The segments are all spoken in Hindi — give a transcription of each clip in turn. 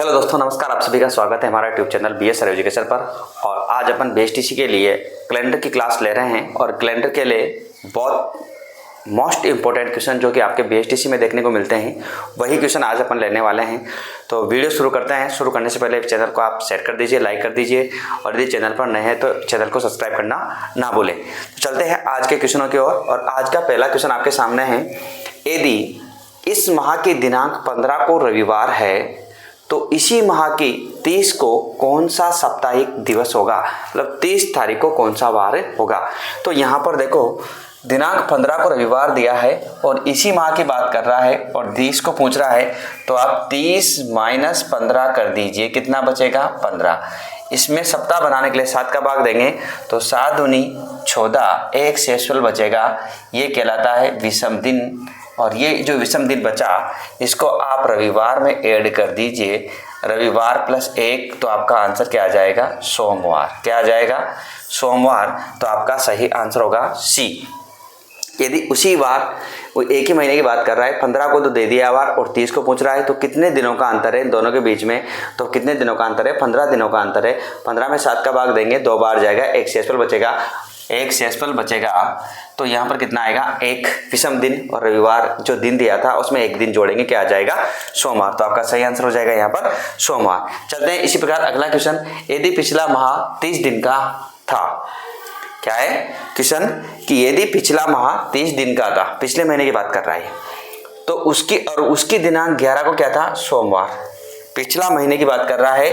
हेलो दोस्तों, नमस्कार। आप सभी का स्वागत है हमारा यूट्यूब चैनल BS एजुकेशन पर। और आज अपन BSTC के लिए कैलेंडर की क्लास ले रहे हैं और कैलेंडर के लिए बहुत मोस्ट इम्पोर्टेंट क्वेश्चन जो कि आपके BSTC में देखने को मिलते हैं वही क्वेश्चन आज अपन लेने वाले हैं। तो वीडियो शुरू करते हैं। शुरू करने से पहले चैनल को आप शेयर कर दीजिए, लाइक कर दीजिए और यदि चैनल पर नए हैं तो चैनल को सब्सक्राइब करना ना भूलें। तो चलते हैं आज के क्वेश्चनों की ओर। और आज का पहला क्वेश्चन आपके सामने है, यदि इस माह की दिनांक 15 को रविवार है तो इसी माह की 30 को कौन सा साप्ताहिक दिवस होगा, मतलब 30 तारीख को कौन सा वार होगा। तो यहाँ पर देखो, दिनांक 15 को रविवार दिया है और इसी माह की बात कर रहा है और 30 को पूछ रहा है, तो आप 30 माइनस 15 कर दीजिए, कितना बचेगा 15। इसमें सप्ताह बनाने के लिए 7 का भाग देंगे तो 7 दूनी 14, एक शेषफल बचेगा, ये कहलाता है विषम दिन। और ये जो विषम दिन बचा इसको आप रविवार में ऐड कर दीजिए, रविवार प्लस 1, तो आपका आंसर क्या आ जाएगा, सोमवार। क्या आ जाएगा, सोमवार। तो आपका सही आंसर होगा सी। यदि उसी वार, वो एक ही महीने की बात कर रहा है, 15 को तो दे दिया वार और 30 को पूछ रहा है, तो कितने दिनों का अंतर है दोनों के बीच में, तो कितने दिनों का अंतर है, 15 दिनों का अंतर है। 15 में 7 का भाग देंगे, 2 बार जाएगा, एक शेषफल बचेगा, एक शेषफल बचेगा। तो यहाँ पर कितना आएगा, एक विषम दिन और रविवार जो दिन दिया था उसमें एक दिन जोड़ेंगे, क्या आ जाएगा, सोमवार। तो आपका सही आंसर हो जाएगा यहाँ पर सोमवार। चलते हैं इसी प्रकार अगला क्वेश्चन, यदि पिछला माह 30 दिन का था, क्या है क्वेश्चन कि यदि पिछला माह 30 दिन का था, पिछले महीने की बात कर रहा है, तो उसकी दिनांक 11 को क्या था, सोमवार। पिछला महीने की बात कर रहा है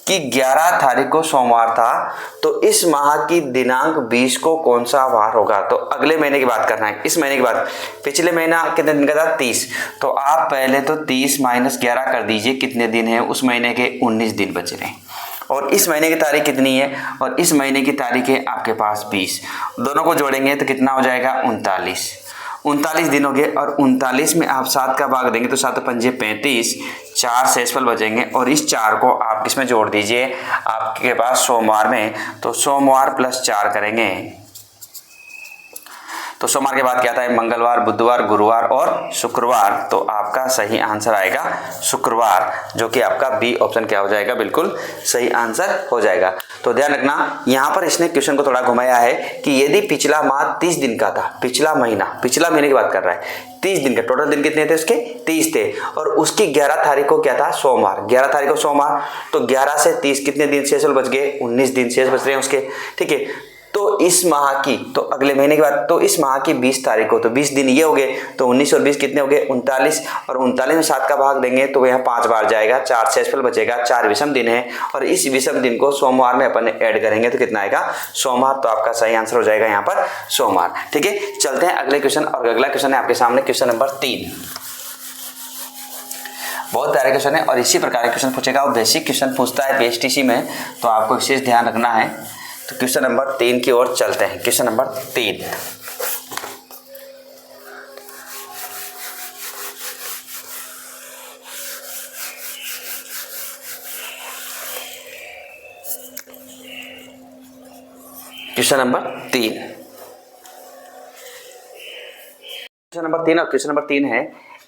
कि 11 तारीख को सोमवार था, तो इस माह की दिनांक 20 को कौन सा वार होगा। तो अगले महीने की बात करना है, इस महीने की बात। पिछले महीना कितने दिन का था, 30। तो आप पहले तो 30 माइनस 11 कर दीजिए, कितने दिन है उस महीने के, 19 दिन बच रहे हैं। और इस महीने की तारीख कितनी है, और इस महीने की तारीख है आपके पास 20। दोनों को जोड़ेंगे तो कितना हो जाएगा, 39 दिन हो गए। और 39 में आप 7 का भाग देंगे तो 7 पंजे 35, 4 शेषफल बचेंगे और इस 4 को आप किसमें जोड़ दीजिए, आपके पास सोमवार में। तो सोमवार प्लस 4 करेंगे तो सोमवार के बाद क्या आता है, मंगलवार, बुधवार, गुरुवार और शुक्रवार। तो आपका सही आंसर आएगा शुक्रवार, जो कि आपका बी ऑप्शन क्या हो जाएगा, बिल्कुल सही आंसर हो जाएगा। तो ध्यान रखना, यहाँ पर इसने क्वेश्चन को थोड़ा घुमाया है कि यदि पिछला माह 30 दिन का था, पिछला महीने की बात कर रहा है, 30 दिन का, टोटल दिन कितने थे उसके, 30 थे, और उसकी 11 तारीख को क्या था, सोमवार। 11 तारीख को सोमवार, तो 11 से 30 कितने दिन शेष बच गए, 19 दिन शेष बच रहे हैं उसके, ठीक है। तो इस माह की, तो अगले महीने के बाद, तो इस माह की 20 तारीख को, तो 20 दिन ये हो गए, तो 19 और 20 कितने हो गए, 39। और 39 में 7 का भाग देंगे तो यहाँ 5 बार जाएगा, 4 शेषफल बचेगा, 4 विषम दिन है और इस विषम दिन को सोमवार में अपन ऐड करेंगे तो कितना आएगा, सोमवार। तो आपका सही आंसर हो जाएगा यहाँ पर सोमवार, ठीक है। चलते हैं अगले क्वेश्चन। और अगला क्वेश्चन है आपके सामने क्वेश्चन नंबर 3। बहुत प्यारे क्वेश्चन है और इसी प्रकार के क्वेश्चन पूछेगा और बेसिक क्वेश्चन पूछता है BSTC में, तो आपको विशेष ध्यान रखना है। तो क्वेश्चन नंबर 3 की ओर चलते हैं। क्वेश्चन नंबर 3, क्वेश्चन नंबर 3 और क्वेश्चन नंबर 3 है,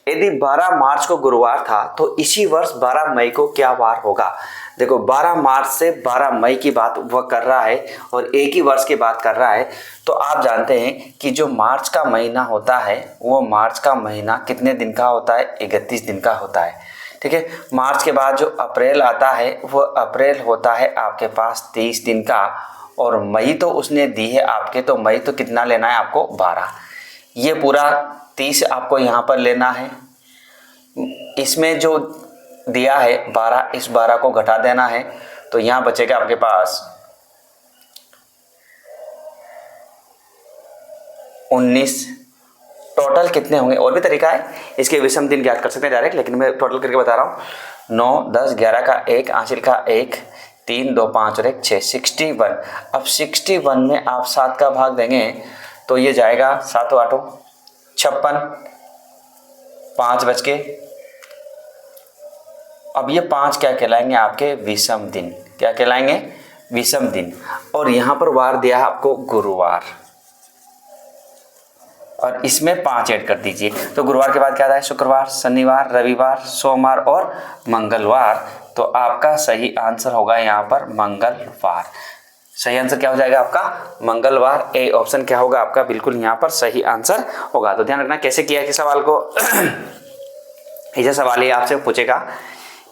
यदि 12 मार्च को गुरुवार था तो इसी वर्ष 12 मई को क्या वार होगा। देखो, 12 मार्च से 12 मई की बात वह कर रहा है और एक ही वर्ष की बात कर रहा है। तो आप जानते हैं कि जो मार्च का महीना होता है वो मार्च का महीना कितने दिन का होता है, 31 दिन का होता है, ठीक है। मार्च के बाद जो अप्रैल आता है वह अप्रैल होता है आपके पास 30 दिन का, और मई तो उसने दी है आपके, तो मई तो कितना लेना है आपको, 12। ये पूरा 30 आपको यहाँ पर लेना है, इसमें जो दिया है 12, इस 12 को घटा देना है, तो यहाँ बचेगा आपके पास 19। टोटल कितने होंगे, और भी तरीका है, इसके विषम दिन ज्ञात कर सकते हैं डायरेक्ट, लेकिन मैं टोटल करके बता रहा हूँ। 9, 10, 11 का 1, आंशिक का 1, 3, 2, 5 और 1, 6, 61। अब 61 में आप 7 का भाग देंगे तो ये जाएगा 7 8 56, 5 बच के। अब ये 5 क्या कहलाएंगे, आपके विषम दिन। क्या कहलाएंगे, विषम दिन। और यहाँ पर वार दिया है आपको गुरुवार, और इसमें 5 ऐड कर दीजिए। तो गुरुवार के बाद क्या आता है, शुक्रवार, शनिवार, रविवार, सोमवार और मंगलवार। तो आपका सही आंसर होगा यहाँ पर मंगलवार। सही आंसर क्या हो जाएगा आपका? मंगलवार। ए ऑप्शन क्या होगा आपका? बिल्कुल यहाँ पर सही आंसर होगा। तो ध्यान रखना कैसे किया है कि सवाल को। ऐसा सवाल ये आपसे पूछेगा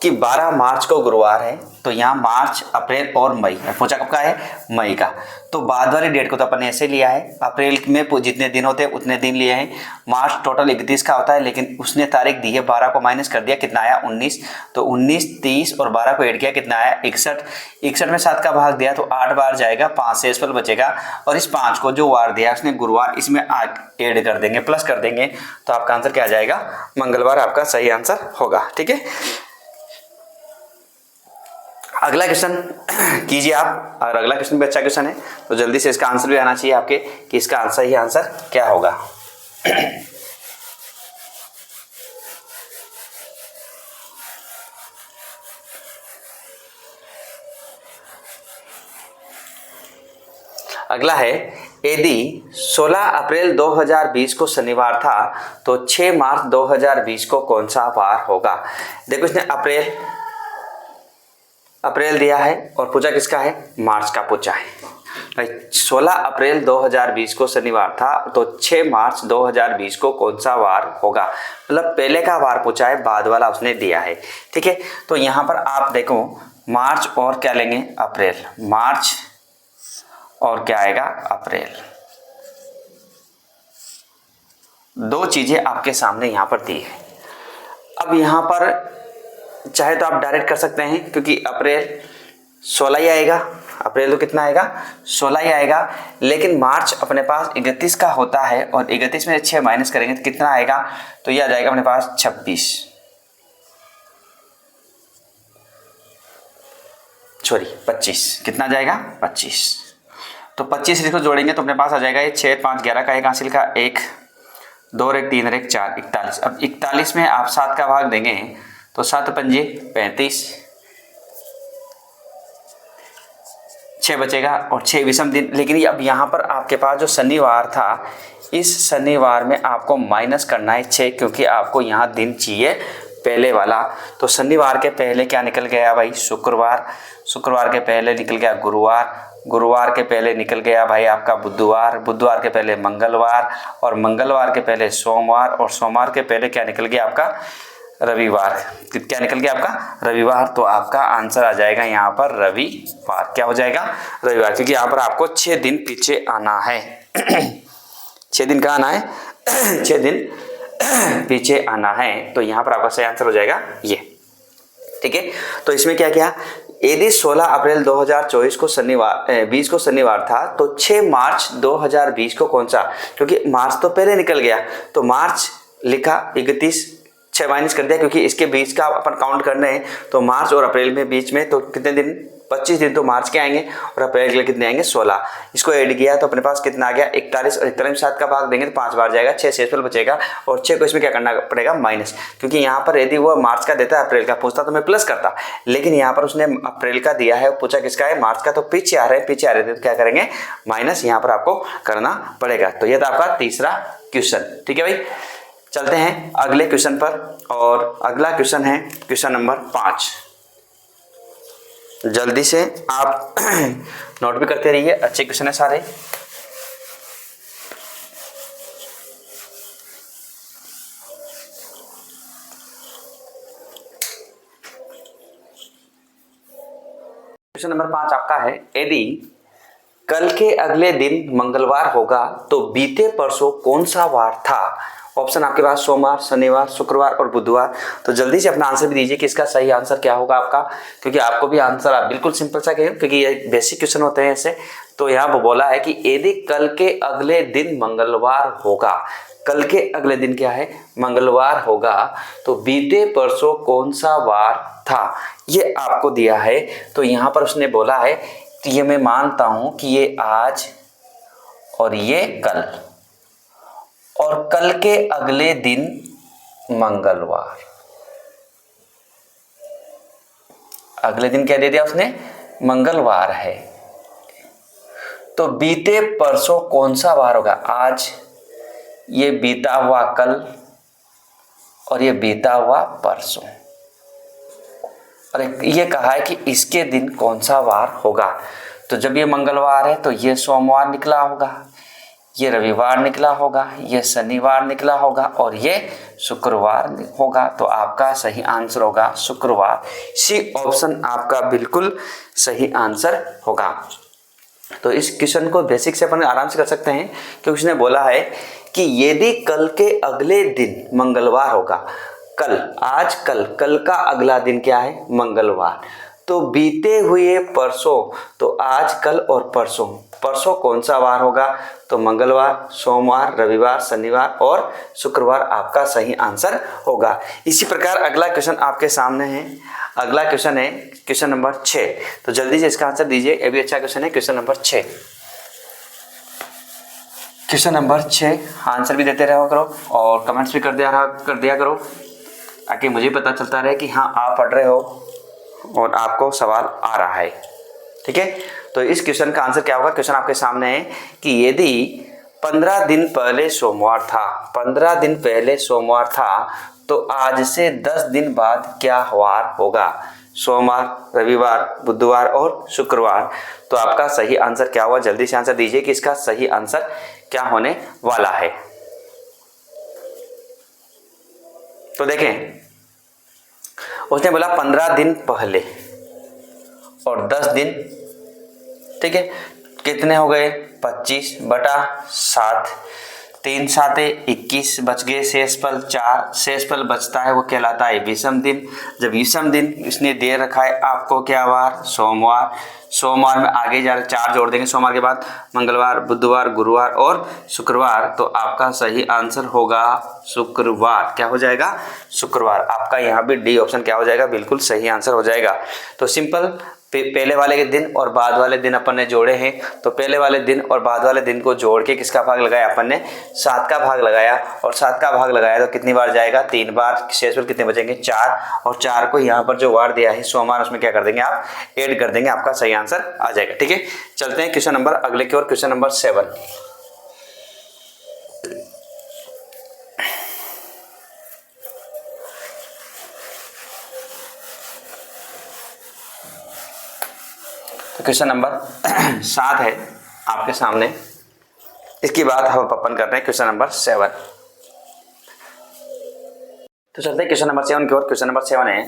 कि 12 मार्च को गुरुवार है, तो यहाँ मार्च, अप्रैल और मई पूछा कब का है? मई का। तो बाद वाली डेट को तो अपन ने ऐसे लिया है, अप्रैल में जितने दिन होते हैं उतने दिन लिए हैं। मार्च टोटल 31 का होता है, लेकिन उसने तारीख दी है, 12 को माइनस कर दिया, कितना आया? 19। तो 19, 30 और 12 को ऐड किया, कितना आया? 61। 61 में 7 का भाग दिया तो 8 बार जाएगा, 5 से इसफल बचेगा, और इस 5 को जो वार दिया उसने गुरुवार, इसमें ऐड कर देंगे, प्लस कर देंगे, तो आपका आंसर क्या आ जाएगा? मंगलवार आपका सही आंसर होगा। ठीक है, अगला क्वेश्चन कीजिए आप। और अगला क्वेश्चन भी अच्छा क्वेश्चन है, तो जल्दी से इसका आंसर भी आना चाहिए आपके कि इसका आंसर ही आंसर क्या होगा। अगला है, यदि 16 अप्रैल 2020 को शनिवार था तो 6 मार्च 2020 को कौन सा वार होगा? देखो इसने अप्रैल दिया है और पूछा किसका है? मार्च का पूछा है भाई। 16 अप्रैल 2020 को शनिवार था तो 6 मार्च 2020 को कौन सा वार होगा? मतलब पहले का वार पूछा है, बाद वाला उसने दिया है। ठीक है, तो यहाँ पर आप देखो मार्च और क्या लेंगे? अप्रैल। मार्च और क्या आएगा? अप्रैल। दो चीजें आपके सामने यहाँ पर दी है। अब यहाँ पर चाहे तो आप डायरेक्ट कर सकते हैं, क्योंकि अप्रैल 16 ही आएगा। अप्रैल तो कितना आएगा? 16 ही आएगा। लेकिन मार्च अपने पास 31 का होता है, और 31 में 6 माइनस करेंगे तो कितना आएगा? तो ये आ जाएगा अपने पास 26, सॉरी 25। कितना जाएगा? 25। तो 25 इसको जोड़ेंगे तो अपने पास आ जाएगा ये 6, 5, 11 का एक हासिल का 1, 2 और 1, 3 और 1, 4, 41। अब 41 में आप 7 का भाग देंगे तो 7 पंजे 35, 6 बचेगा और 6 विषम दिन। लेकिन अब यहाँ पर आपके पास जो शनिवार था, इस शनिवार में आपको माइनस करना है 6, क्योंकि आपको यहाँ दिन चाहिए पहले वाला। तो शनिवार के पहले क्या निकल गया भाई? शुक्रवार। शुक्रवार के पहले निकल गया गुरुवार। गुरुवार के पहले निकल गया भाई आपका बुधवार। बुधवार के पहले मंगलवार, और मंगलवार के पहले सोमवार, और सोमवार के पहले क्या निकल गया आपका? रविवार। क्या निकल गया आपका? रविवार। तो आपका आंसर आ जाएगा यहाँ पर रविवार। क्या हो जाएगा? रविवार, क्योंकि यहाँ पर आपको 6 दिन पीछे आना है। 6 दिन का आना है, 6 दिन पीछे आना है। तो यहाँ पर आपका सही आंसर हो जाएगा ये। ठीक है, तो इसमें क्या किया? यदि 16 अप्रैल 2024 को शनिवार 20 को शनिवार था तो 6 मार्च 2020 को कौन सा? क्योंकि मार्च तो पहले निकल गया, तो मार्च लिखा 31, 6 माइनस कर दिया, क्योंकि इसके बीच का अपन काउंट करना है। तो मार्च और अप्रैल में बीच में तो कितने दिन? 25 दिन तो मार्च के आएंगे, और अप्रैल के लिए कितने आएंगे? 16। इसको ऐड किया तो अपने पास कितना आ गया? 41, और 41 में 7 का भाग देंगे तो 5 बार जाएगा, 6 शेषफल बचेगा, और 6 को इसमें क्या करना पड़ेगा? माइनस। क्योंकि यहाँ पर यदि वो मार्च का देता है, अप्रैल का पूछता तो मैं प्लस करता, लेकिन यहाँ पर उसने अप्रैल का दिया है, पूछा किसका है? मार्च का। तो पीछे आ रहे थे तो क्या करेंगे? माइनस यहाँ पर आपको करना पड़ेगा। तो यह था आपका तीसरा क्वेश्चन। ठीक है भाई, चलते हैं अगले क्वेश्चन पर। और अगला क्वेश्चन है क्वेश्चन नंबर 5। जल्दी से आप नोट भी करते रहिए, अच्छे क्वेश्चन है सारे। क्वेश्चन नंबर 5 आपका है, यदि कल के अगले दिन मंगलवार होगा तो बीते परसों कौन सा वार था? ऑप्शन आपके पास सोमवार, शनिवार, शुक्रवार और बुधवार। तो जल्दी से अपना आंसर भी दीजिए कि इसका सही आंसर क्या होगा आपका, क्योंकि आपको भी आंसर आप बिल्कुल सिंपल सा कहें, क्योंकि ये बेसिक क्वेश्चन होते हैं ऐसे। तो यहाँ बोला है कि यदि कल के अगले दिन मंगलवार होगा, कल के अगले दिन क्या है? मंगलवार होगा, तो बीते परसों कौन सा वार था, ये आपको दिया है। तो यहाँ पर उसने बोला है कि ये मैं मानता हूं कि ये आज और ये कल, और कल के अगले दिन मंगलवार। अगले दिन क्या दे दिया उसने? मंगलवार है। तो बीते परसों कौन सा वार होगा? आज, ये बीता हुआ कल, और ये बीता हुआ परसों। और ये कहा है कि इसके दिन कौन सा वार होगा। तो जब ये मंगलवार है तो ये सोमवार निकला होगा, ये रविवार निकला होगा, ये शनिवार निकला होगा और ये शुक्रवार होगा। तो आपका सही आंसर होगा शुक्रवार। सी ऑप्शन आपका बिल्कुल सही आंसर होगा। तो इस क्वेश्चन को बेसिक से अपन आराम से कर सकते हैं, क्योंकि उसने बोला है कि यदि कल के अगले दिन मंगलवार होगा, कल, आज कल का अगला दिन क्या है, मंगलवार, तो बीते हुए परसों, तो आज कल और परसों कौन सा वार होगा, तो मंगलवार, सोमवार, रविवार, शनिवार और शुक्रवार आपका सही आंसर होगा। इसी प्रकार अगला क्वेश्चन आपके सामने है। अगला क्वेश्चन है क्वेश्चन नंबर 6। तो जल्दी से इसका आंसर दीजिए, ये भी अच्छा क्वेश्चन है। Question number 6, question number 6 answer भी देते रहो करो और कमेंट्स भी कर दिया करो, ताकि मुझे पता चलता रहे कि हाँ आप पढ़ रहे हो और आपको सवाल आ रहा है। ठीक है, तो इस क्वेश्चन का आंसर क्या होगा। क्वेश्चन आपके सामने है कि यदि 15 दिन पहले सोमवार था, 15 दिन पहले सोमवार था, तो आज से 10 दिन बाद क्या वार होगा, सोमवार, रविवार, बुधवार और शुक्रवार। तो आपका सही आंसर क्या हुआ, जल्दी से आंसर दीजिए कि इसका सही आंसर क्या होने वाला है। तो देखें, उसने बोला 15 दिन पहले और 10 दिन, ठीक है, कितने हो गए, 25/7, 3 साते 21 बच गए, शेषफल 4, शेषफल बचता है वो कहलाता है विषम दिन। जब विषम दिन इसने दे रखा है आपको क्या वार, सोमवार, सोमवार में आगे जा रहे 4 जोड़ देंगे, सोमवार के बाद मंगलवार, बुधवार, गुरुवार और शुक्रवार। तो आपका सही आंसर होगा शुक्रवार। क्या हो जाएगा, शुक्रवार। आपका यहाँ भी डी ऑप्शन क्या हो जाएगा, बिल्कुल सही आंसर हो जाएगा। तो सिंपल, पहले वाले के दिन और बाद वाले दिन अपन ने जोड़े हैं, तो पहले वाले दिन और बाद वाले दिन को जोड़ के किसका भाग लगाया, अपन ने 7 का भाग लगाया, और 7 का भाग लगाया तो कितनी बार जाएगा, 3 बार। शेषफल कितने बचेंगे, 4, और 4 को यहाँ पर जो वार दिया है सोमवार, उसमें क्या कर देंगे आप, ऐड कर देंगे, आपका सही आंसर आ जाएगा। ठीक है, चलते हैं क्वेश्चन नंबर अगले की ओर, क्वेश्चन नंबर 7। क्वेश्चन नंबर 7 है आपके सामने, इसकी बात हम अपन कर रहे हैं क्वेश्चन नंबर 7। तो चलते हैं क्वेश्चन नंबर 7 की ओर। क्वेश्चन नंबर 7 है,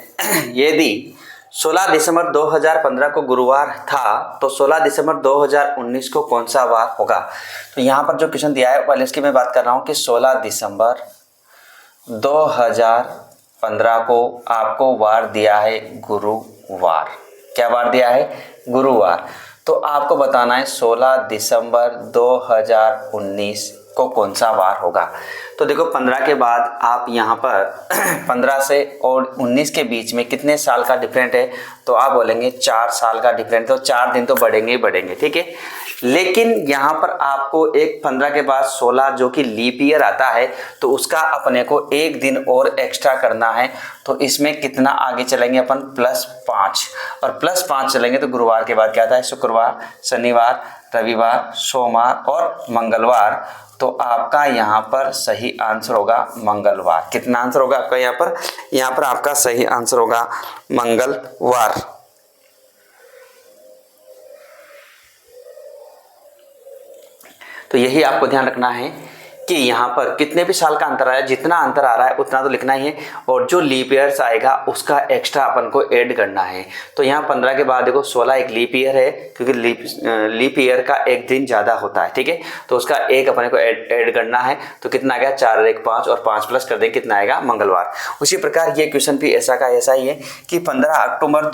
यदि 16 दिसंबर 2015 को गुरुवार था, तो 16 दिसंबर 2019 को कौन सा वार होगा। तो यहाँ पर जो क्वेश्चन दिया है, पहले इसकी मैं बात कर रहा हूँ कि 16 दिसंबर 2015 को आपको वार दिया है गुरुवार। क्या वार दिया है, गुरुवार। तो आपको बताना है 16 दिसंबर 2019 को कौन सा वार होगा। तो देखो 15 के बाद आप यहाँ पर 15 से और 19 के बीच में कितने साल का डिफरेंट है, तो आप बोलेंगे 4 साल का डिफरेंट, तो 4 दिन तो बढ़ेंगे ही बढ़ेंगे। ठीक है, लेकिन यहाँ पर आपको एक 15 के बाद 16 जो कि लीप ईयर आता है, तो उसका अपने को एक दिन और एक्स्ट्रा करना है। तो इसमें कितना आगे चलेंगे अपन, +5, और +5 चलेंगे तो गुरुवार के बाद क्या आता है, शुक्रवार, शनिवार, रविवार, सोमवार और मंगलवार। तो आपका यहाँ पर सही आंसर होगा मंगलवार। कितना आंसर होगा आपका यहाँ पर, यहाँ पर आपका सही आंसर होगा मंगलवार। तो यही आपको ध्यान रखना है कि यहाँ पर कितने भी साल का अंतर आया, जितना अंतर आ रहा है उतना तो लिखना ही है, और जो लीप ईयर्स आएगा उसका एक्स्ट्रा अपन को ऐड करना है। तो यहाँ 15 के बाद देखो 16 एक लीप ईयर है, क्योंकि लीप ईयर का एक दिन ज़्यादा होता है। ठीक है, तो उसका एक अपने को ऐड करना है। तो कितना आ गया, 4 और 1 5, और 5 प्लस कर देंगे, कितना आएगा, मंगलवार। उसी प्रकार ये क्वेश्चन भी ऐसा का ऐसा ही है कि 15 अक्टूबर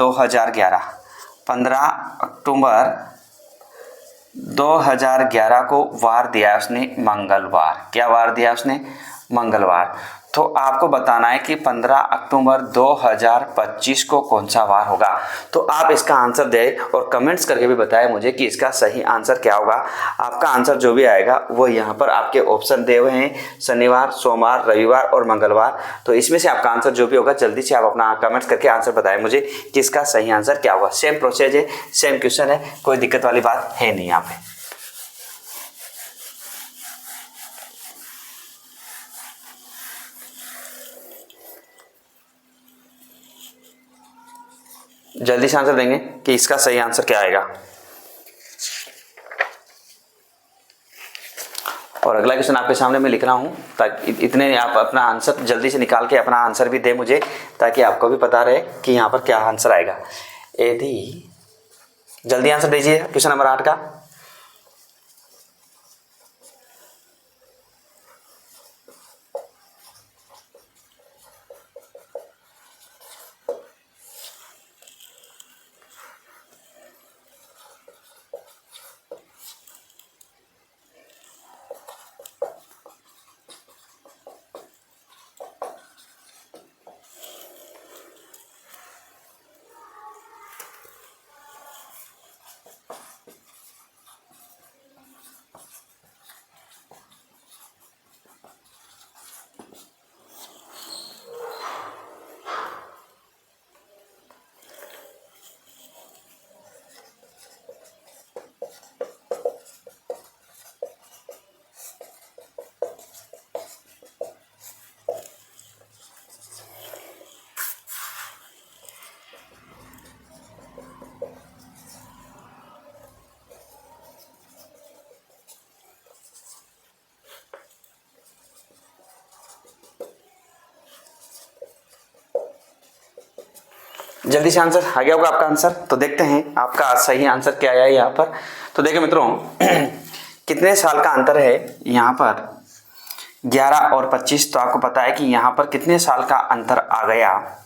2011 को वार दिया उसने मंगलवार। क्या वार दिया उसने, मंगलवार। तो आपको बताना है कि 15 अक्टूबर 2025 को कौन सा वार होगा। तो आप इसका आंसर दें और कमेंट्स करके भी बताएं मुझे कि इसका सही आंसर क्या होगा। आपका आंसर जो भी आएगा वो यहाँ पर आपके ऑप्शन दिए हुए हैं, शनिवार, सोमवार, रविवार और मंगलवार। तो इसमें से आपका आंसर जो भी होगा जल्दी से आप अपना कमेंट्स करके आंसर बताएं मुझे कि इसका सही आंसर क्या होगा। सेम प्रोसेस है, सेम क्वेश्चन है, कोई दिक्कत वाली बात है नहीं यहाँ पे। जल्दी से आंसर देंगे कि इसका सही आंसर क्या आएगा। और अगला क्वेश्चन आपके सामने मैं लिख रहा हूँ ताकि इतने आप अपना आंसर जल्दी से निकाल के अपना आंसर भी दे मुझे, ताकि आपको भी पता रहे कि यहाँ पर क्या आंसर आएगा। यदि जल्दी आंसर दीजिए क्वेश्चन नंबर 8 का। जल्दी से आंसर आ गया होगा आपका आंसर। तो देखते हैं आपका सही आंसर क्या आया है यहाँ पर। तो देखिए मित्रों कितने साल का अंतर है यहाँ पर, 11 और 25। तो आपको पता है कि यहाँ पर कितने साल का अंतर आ गया,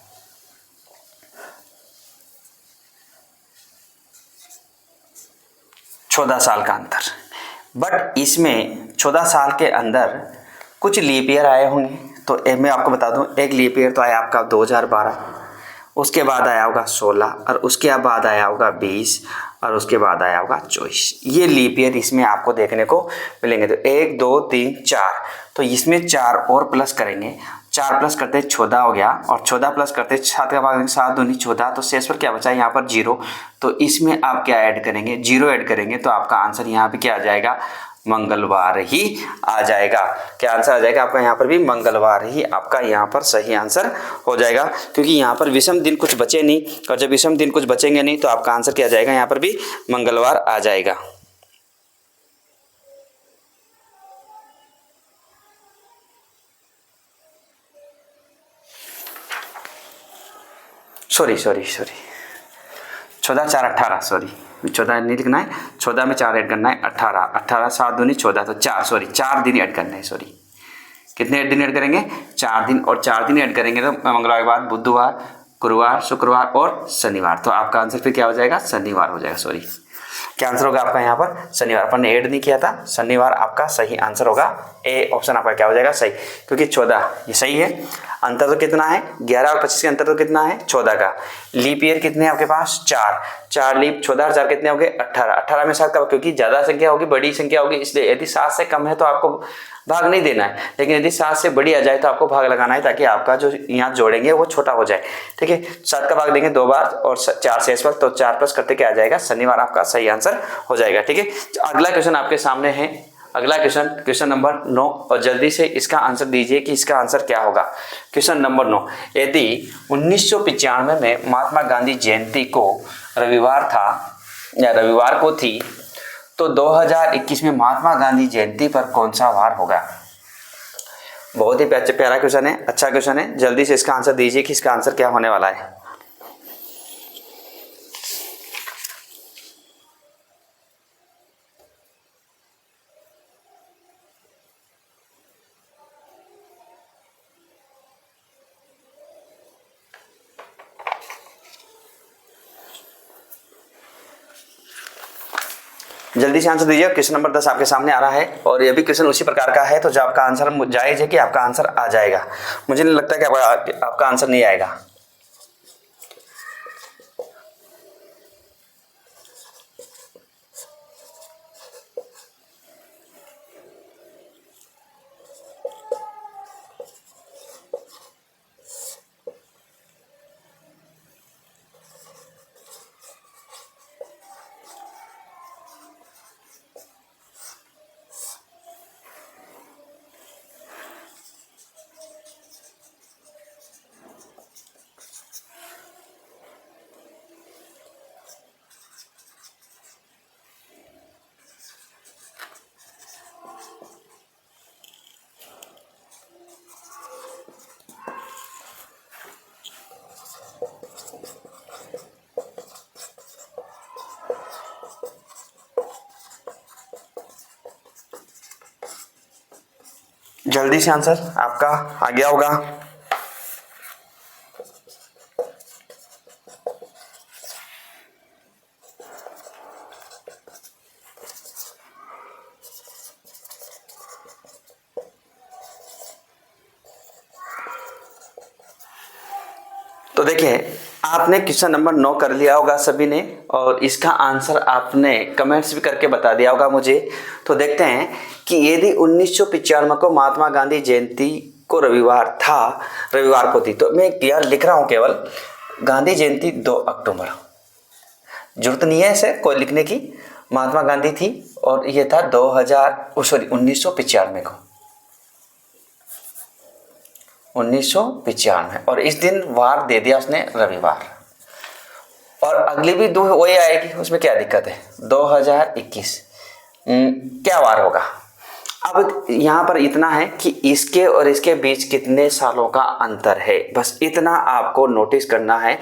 14 साल का अंतर। बट इसमें 14 साल के अंदर कुछ लीप ईयर आए होंगे। तो मैं आपको बता दूं, एक लीप ईयर तो आया आपका 2012, उसके बाद आया होगा 16, और उसके बाद आया होगा 20, और उसके बाद आया होगा 24। ये लीप ईयर इसमें आपको देखने को मिलेंगे। तो 1 2 3 4, तो इसमें 4 और प्लस करेंगे। 4 प्लस करते 14 हो गया, और 14 प्लस करते 7 का भाग 7 दूनी 14, तो शेष पर क्या बचा यहाँ पर 0। तो इसमें आप क्या ऐड करेंगे, 0 ऐड करेंगे। तो आपका आंसर यहाँ पे क्या आ जाएगा, मंगलवार ही आ जाएगा। क्या आंसर आ जाएगा आपका यहाँ पर भी, मंगलवार ही आपका यहाँ पर सही आंसर हो जाएगा। क्योंकि यहाँ पर विषम दिन कुछ बचे नहीं, और जब विषम दिन कुछ बचेंगे नहीं तो आपका आंसर क्या आ जाएगा, यहाँ पर भी मंगलवार आ जाएगा। सॉरी 14 4 18, सॉरी 14 नहीं लिखना है, 14 में 4 ऐड करना है, 18 18 7 दूनी 14, तो 4 सॉरी 4 दिन ऐड करना है। सॉरी कितने दिन ऐड करेंगे, 4 दिन, और 4 दिन ऐड करेंगे तो मंगलवार के बाद बुधवार, गुरुवार, शुक्रवार और शनिवार। तो आपका आंसर फिर क्या हो जाएगा, शनिवार हो जाएगा। सॉरी क्या आंसर होगा आपका यहाँ पर, शनिवार। अपन ने ऐड नहीं किया था, शनिवार आपका सही आंसर होगा। ए ऑप्शन आपका क्या हो जाएगा, सही। क्योंकि 14 ये सही है। अंतर तो कितना है, 11 और 25 के अंतर तो कितना है, 14 का। लीप ईयर कितने हैं आपके पास, 4 लीप, 14 और 4 कितने हो गए, 18। 18 में 7 का, क्योंकि ज्यादा संख्या होगी, बड़ी संख्या होगी, इसलिए यदि 7 से कम है तो आपको भाग नहीं देना है। लेकिन यदि 7 से बड़ी आ जाए तो आपको भाग लगाना है, ताकि आपका जो यहाँ जोड़ेंगे वो छोटा हो जाए। ठीक है, 7 का भाग देंगे 2 बार, और 4 से इस वक्त, तो 4 प्लस करते क्या आ जाएगा, शनिवार आपका सही आंसर हो जाएगा। ठीक है, अगला क्वेश्चन आपके सामने है। अगला क्वेश्चन नंबर 9, और जल्दी से इसका आंसर दीजिए कि इसका आंसर क्या होगा। क्वेश्चन नंबर 9, यदि 1995 में महात्मा गांधी जयंती को रविवार था या रविवार को थी, तो 2021 में महात्मा गांधी जयंती पर कौन सा वार होगा। बहुत ही प्यारा क्वेश्चन है, अच्छा क्वेश्चन है। जल्दी से इसका आंसर दीजिए कि इसका आंसर क्या होने वाला है। जल्दी से आंसर दीजिए। क्वेश्चन नंबर 10 आपके सामने आ रहा है, और ये भी क्वेश्चन उसी प्रकार का है। तो जो आपका आंसर जायज है कि आपका आंसर आ जाएगा। मुझे नहीं लगता कि आपका आंसर नहीं आएगा। जल्दी से आंसर आपका आ गया होगा। तो देखिए आपने क्वेश्चन नंबर 9 कर लिया होगा सभी ने, और इसका आंसर आपने कमेंट्स भी करके बता दिया होगा मुझे। तो देखते हैं कि यदि 1995 को महात्मा गांधी जयंती को रविवार को थी, तो मैं यार लिख रहा हूँ केवल गांधी जयंती 2 अक्टूबर, जरूरत नहीं है ऐसे कोई लिखने की। महात्मा गांधी थी और ये था 1995 को, 1995, और इस दिन वार दे दिया उसने रविवार, और अगली भी दो वही आएगी, उसमें क्या दिक्कत है। 2021 क्या वार होगा। अब यहाँ पर इतना है कि इसके और इसके बीच कितने सालों का अंतर है, बस इतना आपको नोटिस करना है।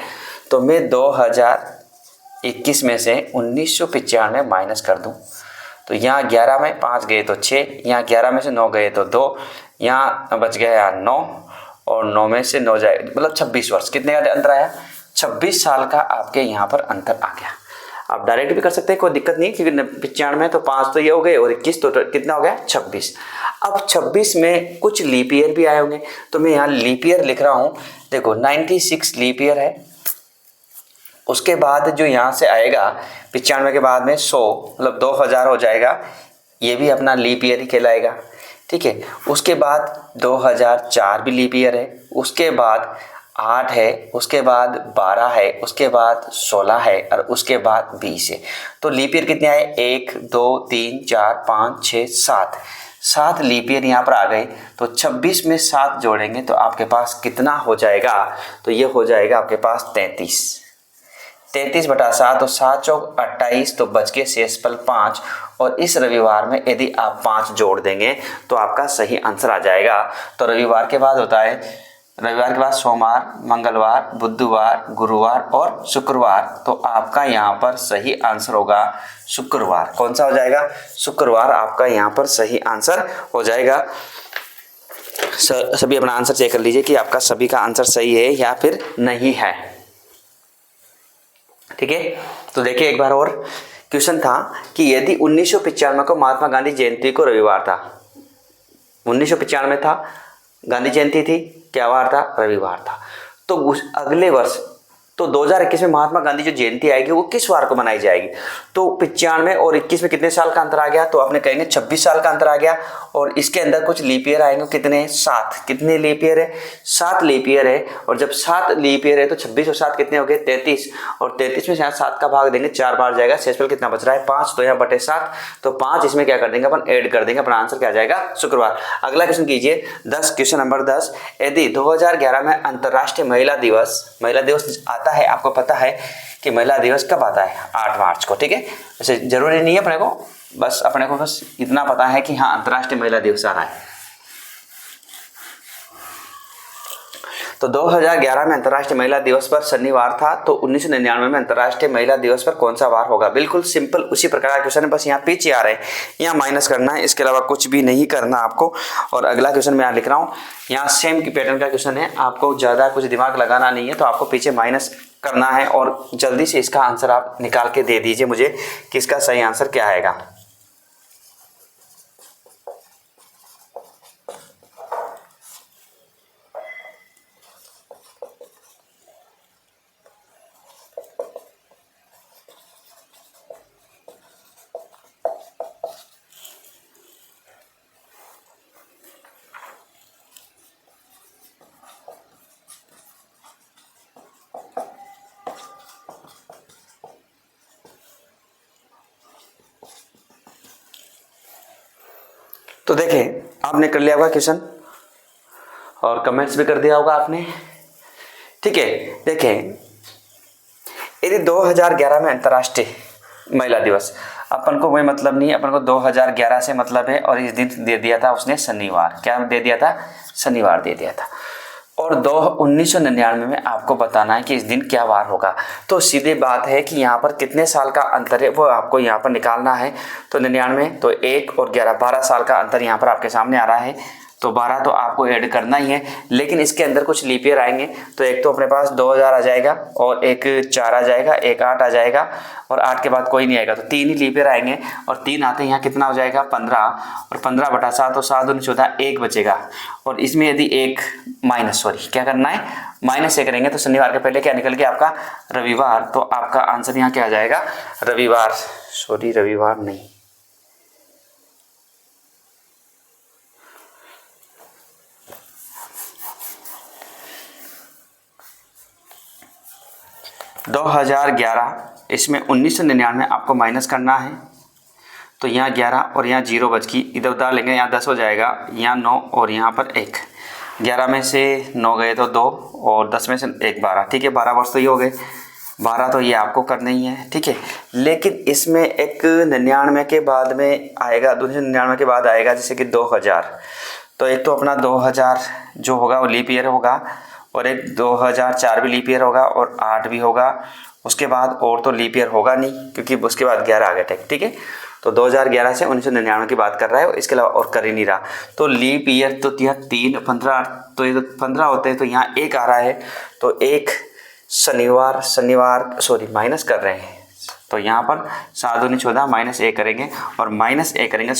तो मैं 2021 में से 1995 माइनस कर दूं, तो यहाँ 11 में 5 गए तो 6, यहाँ 11 में से 9 गए तो 2, यहाँ बच गया 9, और 9 में से 9 जाए मतलब 26 वर्ष। कितने का अंतर आया? 26 साल का आपके यहाँ पर अंतर आ गया। आप डायरेक्ट भी कर सकते हैं, कोई दिक्कत नहीं, क्योंकि 95 में तो 5 तो ये हो गए और 21 तो कितना हो गया? 26। अब 26 में कुछ लीप ईयर भी आए होंगे, तो मैं यहाँ लीप ईयर लिख रहा हूँ। देखो 96 लीप ईयर है, उसके बाद जो यहाँ से आएगा 95 के बाद में 100 मतलब 2000 हो जाएगा, ये भी अपना लीप ईयर ही कहलाएगा, ठीक है। उसके बाद 2004 भी लीप ईयर है, उसके बाद 8 है, उसके बाद 12 है, उसके बाद 16 है, और उसके बाद 20 है। तो लीप ईयर कितने आए? 1 2 3 4 5 6 7 लीप ईयर यहाँ पर आ गए। तो 26 में 7 जोड़ेंगे तो आपके पास कितना हो जाएगा? तो ये हो जाएगा आपके पास 33 बटा 7, तो 7 चौक 28, तो बच के शेषफल 5, और इस रविवार में यदि आप 5 जोड़ देंगे तो आपका सही आंसर आ जाएगा। तो रविवार के बाद होता है, रविवार के बाद सोमवार, मंगलवार, बुधवार, गुरुवार और शुक्रवार, तो आपका यहाँ पर सही आंसर होगा शुक्रवार। कौन सा हो जाएगा? शुक्रवार आपका यहाँ पर सही आंसर हो जाएगा। सभी अपना आंसर चेक कर लीजिए कि आपका सभी का आंसर सही है या फिर नहीं है, ठीक है। तो देखिए एक बार और क्वेश्चन था कि यदि 1995 को महात्मा गांधी जयंती को रविवार था, 1995 में था गांधी जयंती थी, क्या वार था? रविवार था। तो उस अगले वर्ष तो 2021 में महात्मा गांधी जो जयंती आएगी वो किस वार को मनाई जाएगी? तो 95 और 21 में कितने साल का अंतर आ गया? तो आपने कहेंगे 26 साल का अंतर आ गया, और इसके अंदर कुछ लीप ईयर आएंगे, कितने? 7। कितने लीप ईयर है? 7 लीप ईयर है, और जब 7 लीप ईयर है तो 26 और 7 कितने हो गए? 33, और 33 में 7 का भाग देंगे 4 बार जाएगा, शेषफल कितना बच रहा है? 5, तो यहाँ बटे 7, तो 5 इसमें क्या कर देंगे अपन? ऐड कर देंगे, अपना आंसर क्या आ जाएगा? शुक्रवार। अगला क्वेश्चन कीजिए, क्वेश्चन नंबर 10, यदि 2011 में अंतर्राष्ट्रीय महिला दिवस आता है, आपको पता है कि महिला दिवस कब आता है? 8 मार्च को, ठीक है। वैसे जरूरी नहीं है अपने को, अपने को बस इतना पता है कि हाँ अंतर्राष्ट्रीय महिला दिवस आ रहा है। तो 2011 में अंतर्राष्ट्रीय महिला दिवस पर शनिवार था, तो 1999 में अंतर्राष्ट्रीय महिला दिवस पर कौन सा वार होगा? बिल्कुल सिंपल उसी प्रकार का क्वेश्चन है, बस यहाँ पीछे आ रहे हैं, यहाँ माइनस करना है, इसके अलावा कुछ भी नहीं करना आपको। और अगला क्वेश्चन मैं यहाँ लिख रहा हूँ, यहाँ सेम की पैटर्न का क्वेश्चन है, आपको ज़्यादा कुछ दिमाग लगाना नहीं है, तो आपको पीछे माइनस करना है, और जल्दी से इसका आंसर आप निकाल के दे दीजिए मुझे कि इसका सही आंसर क्या आएगा। तो देखिए आपने कर लिया होगा क्वेश्चन और कमेंट्स भी कर दिया होगा आपने, ठीक है। देखिए यदि 2011 में अंतर्राष्ट्रीय महिला दिवस, अपन को कोई मतलब नहीं है, अपन को 2011 से मतलब है, और इस दिन दे दिया था उसने शनिवार, क्या दे दिया था? शनिवार दे दिया था। और 1999 में आपको बताना है कि इस दिन क्या वार होगा। तो सीधी बात है कि यहाँ पर कितने साल का अंतर है वो आपको यहाँ पर निकालना है। तो 99 तो 1 और 11 12 साल का अंतर यहाँ पर आपके सामने आ रहा है। तो 12 तो आपको ऐड करना ही है, लेकिन इसके अंदर कुछ लीप ईयर आएंगे। तो एक तो अपने पास 2000 आ जाएगा और एक 4 आ जाएगा, एक 8 आ जाएगा और 8 के बाद कोई नहीं आएगा, तो 3 ही लीप ईयर आएंगे और 3 आते हैं यहाँ कितना हो जाएगा 15 और 15 बटा 7 तो 7 दूनी 14 1 बचेगा। और इसमें यदि एक क्या करना है माइनस से करेंगे तो शनिवार के पहले क्या निकल गया आपका रविवार, तो आपका आंसर यहाँ क्या आ जाएगा रविवार नहीं 2011, इसमें 1999 आपको माइनस करना है। तो यहाँ 11 और यहाँ 0 बच की इधर उधर लेंगे, यहाँ 10 हो जाएगा, यहाँ 9 और यहाँ पर 1। 11 में से 9 गए तो 2 और 10 में से 1 12, ठीक है 12 वर्ष तो ये हो गए 12, तो ये आपको करना ही है, ठीक है। लेकिन इसमें एक 99 के बाद में आएगा, 1999 के बाद आएगा जैसे कि 2000, तो एक तो अपना 2000 जो होगा वो लीप ईयर होगा और एक 2004 भी लीप ईयर होगा और 8 भी होगा। उसके बाद और तो लीप ईयर होगा नहीं क्योंकि उसके बाद 11 आ गया, ठीक है। तो 2011 से 1999 की बात कर रहा है, इसके अलावा और कर ही नहीं रहा। तो लीप ईयर तो 3 15, तो ये तो 15 होते हैं, तो यहाँ 1 आ रहा है, तो 1 शनिवार माइनस कर रहे हैं, तो यहाँ पर 7 दूनी 14 -1 करेंगे और -1 करेंगे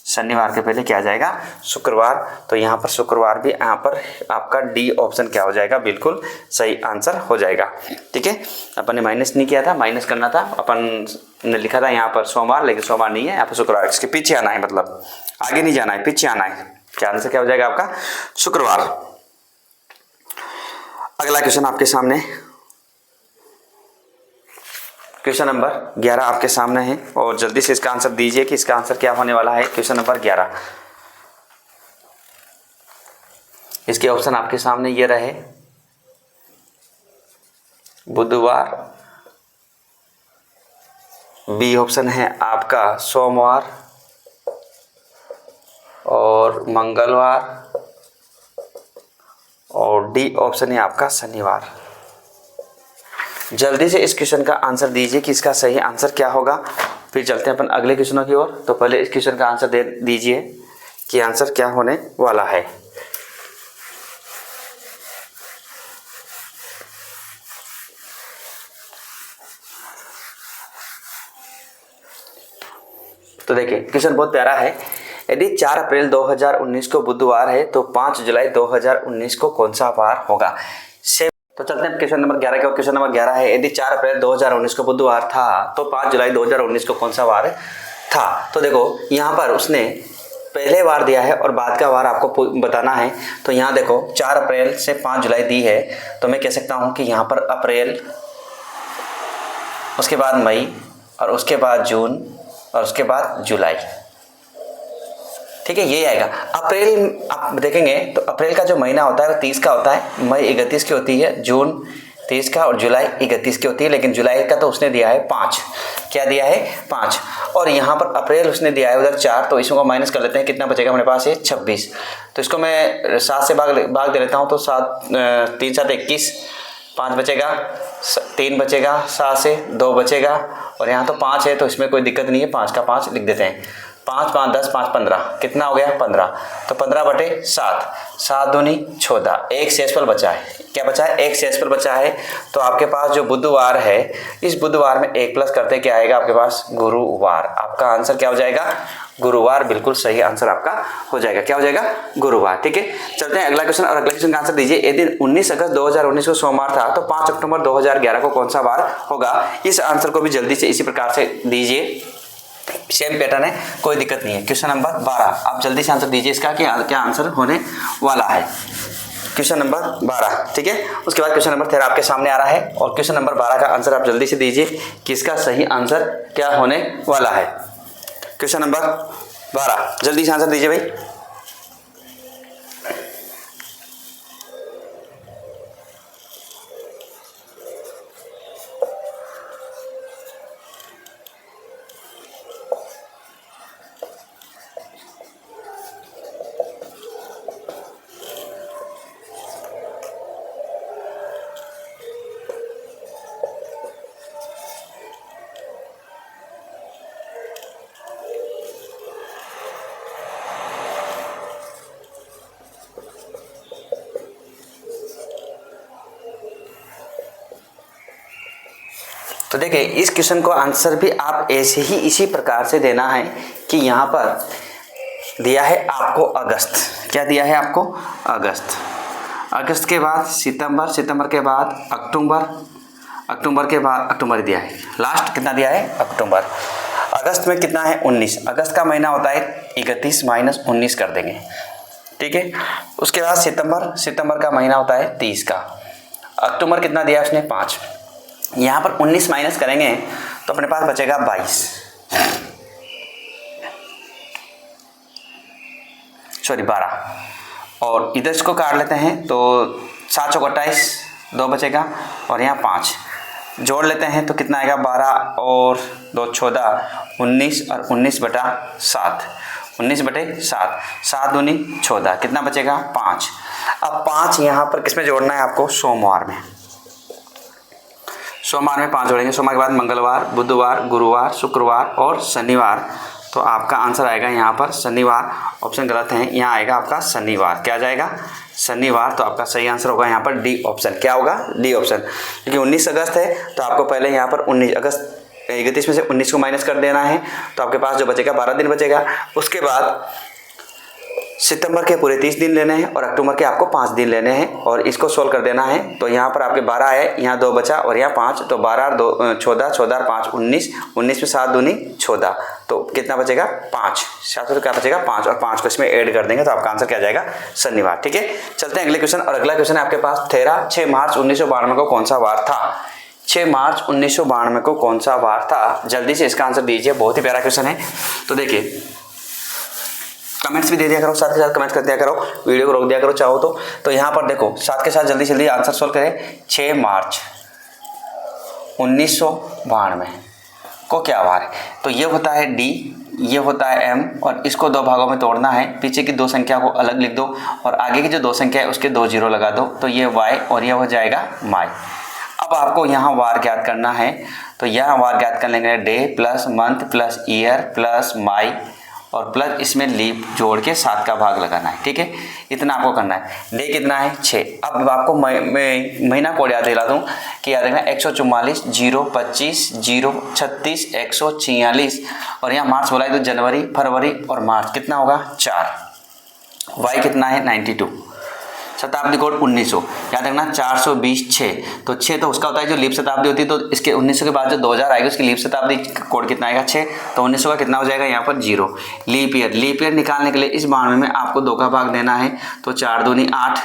शनिवार के पहले क्या आ जाएगा शुक्रवार। तो यहाँ पर शुक्रवार भी यहाँ पर आपका डी ऑप्शन क्या हो जाएगा बिल्कुल सही आंसर हो जाएगा, ठीक है। अपन ने माइनस नहीं किया था, माइनस करना था, अपन ने लिखा था यहाँ पर सोमवार, लेकिन सोमवार नहीं है, यहाँ पर शुक्रवार, इसके पीछे आना है, मतलब आगे नहीं जाना है पीछे आना है। क्या आंसर क्या हो जाएगा आपका शुक्रवार। अगला क्वेश्चन आपके सामने, क्वेश्चन नंबर 11 आपके सामने है और जल्दी से इसका आंसर दीजिए कि इसका आंसर क्या होने वाला है। क्वेश्चन नंबर 11, इसके ऑप्शन आपके सामने ये रहे बुधवार, बी ऑप्शन है आपका सोमवार और मंगलवार और डी ऑप्शन है आपका शनिवार। जल्दी से इस क्वेश्चन का आंसर दीजिए कि इसका सही आंसर क्या होगा, फिर चलते हैं अपन अगले क्वेश्चनों की ओर। तो पहले इस क्वेश्चन का आंसर दे दीजिए कि आंसर क्या होने वाला है। तो देखिए क्वेश्चन बहुत प्यारा है। यदि 4 अप्रैल 2019 को बुधवार है तो 5 जुलाई 2019 को कौन सा वार होगा। तो चलते हैं क्वेश्चन नंबर 11 के। क्वेश्चन नंबर 11 है, यदि 4 अप्रैल 2019 को बुधवार था तो 5 जुलाई 2019 को कौन सा वार था। तो देखो यहाँ पर उसने पहले वार दिया है और बाद का वार आपको बताना है। तो यहाँ देखो 4 अप्रैल से 5 जुलाई दी है, तो मैं कह सकता हूँ कि यहाँ पर अप्रैल, उसके बाद मई और उसके बाद जून और उसके बाद जुलाई, ठीक है ये आएगा। अप्रैल आप देखेंगे तो अप्रैल का जो महीना होता है वो 30 का होता है, मई 31 की होती है, जून 30 का और जुलाई 31 की होती है। लेकिन जुलाई का तो उसने दिया है 5, क्या दिया है 5, और यहाँ पर अप्रैल उसने दिया है उधर 4, तो इसको माइनस कर लेते हैं, कितना बचेगा हमारे पास ये 26। तो इसको मैं 7 से भाग दे लेता हूँ, तो 3 7 21, 5 बचेगा, 3 बचेगा, 7 से 2 बचेगा और यहाँ तो 5 है, तो इसमें कोई दिक्कत नहीं है, 5 का 5 लिख देते हैं। 5 5 10 5 15, कितना हो गया 15, तो 15 बटे 7, 7 दूनी 14, एक शेषफल बचा है। क्या बचा है, एक शेषफल बचा है। तो आपके पास जो बुधवार है, इस बुधवार में 1 प्लस करते क्या आएगा आपके पास गुरुवार। आपका आंसर क्या हो जाएगा गुरुवार, बिल्कुल सही आंसर आपका हो जाएगा। क्या हो जाएगा गुरुवार, ठीक है। चलते हैं अगला क्वेश्चन, और अगला क्वेश्चन का आंसर दीजिए। यदि 19 अगस्त 2019 को सोमवार था तो 5 अक्टूबर 2011 को कौन सा वार होगा। इस आंसर को भी जल्दी से इसी प्रकार से दीजिए, सेम पैटर्न है, कोई दिक्कत नहीं है। क्वेश्चन नंबर 12, आप जल्दी से आंसर दीजिए इसका कि क्या आंसर होने वाला है। क्वेश्चन नंबर 12, ठीक है। उसके बाद क्वेश्चन नंबर 13 आपके सामने आ रहा है और क्वेश्चन नंबर 12 का आंसर आप जल्दी से दीजिए कि इसका सही आंसर क्या होने वाला है। क्वेश्चन नंबर 12, जल्दी से आंसर दीजिए भाई। तो देखिए इस क्वेश्चन को आंसर भी आप ऐसे ही इसी प्रकार से देना है कि यहाँ पर दिया है आपको अगस्त, क्या दिया है आपको अगस्त, अगस्त के बाद सितंबर, सितंबर के बाद अक्टूबर, अक्टूबर के बाद अक्टूबर दिया है, लास्ट कितना दिया है अक्टूबर। अगस्त में कितना है 19, अगस्त का महीना होता है 31 माइनस 19 कर देंगे, ठीक है। उसके बाद सितंबर, सितंबर का महीना होता है 30 का, अक्टूबर कितना दिया उसने 5, यहाँ पर 19 माइनस करेंगे तो अपने पास बचेगा 22, सॉरी 12, और इधर इसको काट लेते हैं तो 7 चौक 28, 2 बचेगा और यहाँ 5 जोड़ लेते हैं तो कितना आएगा 12 और 2 14, 19 और 19 बटा 7, 19 बटे 7, 7 दूनी 14, कितना बचेगा 5। अब 5 यहाँ पर किस में जोड़ना है आपको, सोमवार में, सोमवार में 5 जोड़ेंगे, सोमवार के बाद मंगलवार, बुधवार, गुरुवार, शुक्रवार और शनिवार, तो आपका आंसर आएगा यहाँ पर शनिवार, ऑप्शन गलत है, यहाँ आएगा आपका शनिवार, क्या जाएगा शनिवार, तो आपका सही आंसर होगा यहाँ पर डी ऑप्शन, क्या होगा डी ऑप्शन, क्योंकि 19 अगस्त है तो आपको पहले यहाँ पर 19 अगस्त 31 में से 19 को माइनस कर देना है, तो आपके पास जो बचेगा 12 दिन बचेगा। उसके बाद सितंबर के पूरे 30 दिन लेने हैं और अक्टूबर के आपको 5 दिन लेने हैं और इसको सोल्व कर देना है, तो यहाँ पर आपके 12 है, यहाँ 2 बचा और यहाँ 5, तो 12 2 14, 14 5 19, 19 में 7 दूनी 14, तो कितना बचेगा 5, 7 तो क्या बचेगा 5, और 5 को इसमें ऐड कर देंगे तो आपका आंसर क्या जाएगा शनिवार, ठीक है। चलते हैं अगले क्वेश्चन, और अगला क्वेश्चन है आपके पास 13, 6 मार्च 1992 को कौन सा वार था, 6 मार्च 1992 को कौन सा वार था, जल्दी से इसका आंसर दीजिए, बहुत ही प्यारा क्वेश्चन है। तो देखिए कमेंट्स भी दे दिया करो, साथ के साथ कमेंट्स कर दिया करो, वीडियो को रोक दिया करो चाहो तो यहाँ पर देखो साथ के साथ जल्दी जल्दी आंसर सोल्व करें। 6 मार्च 1992 को क्या वार है, तो ये होता है डी, ये होता है एम, और इसको 2 भागों में तोड़ना है, पीछे की 2 संख्या को अलग लिख दो और आगे की जो 2 संख्या है उसके 2 जीरो लगा दो, तो ये वाई और ये हो जाएगा माई। अब आपको यहाँ वार ज्ञात करना है, तो यहाँ वार ज्ञात कर लेंगे day plus month plus year plus माई और प्लस इसमें लीप जोड़ के 7 का भाग लगाना है, ठीक है, इतना आपको करना है। डे कितना है 6, अब आपको महीना कोड याद दिला दूँ कि याद रखना 144 0 25 0 36 146, और यहाँ मार्च बोला है तो जनवरी फरवरी और मार्च कितना होगा 4, वाई कितना है 92, शताब्दी कोड 1900, याद रखना 420 6, तो 6 तो उसका होता है जो लीप शताब्दी होती है, तो इसके 1900 के बाद जो 2000 आएगी उसकी लीप शताब्दी कोड कितना आएगा 6, तो 1900 का कितना हो जाएगा यहाँ पर 0। लीप ईयर, लीप ईयर निकालने के लिए इस 92 में आपको 2 का भाग देना है, तो 4 दूनी 8,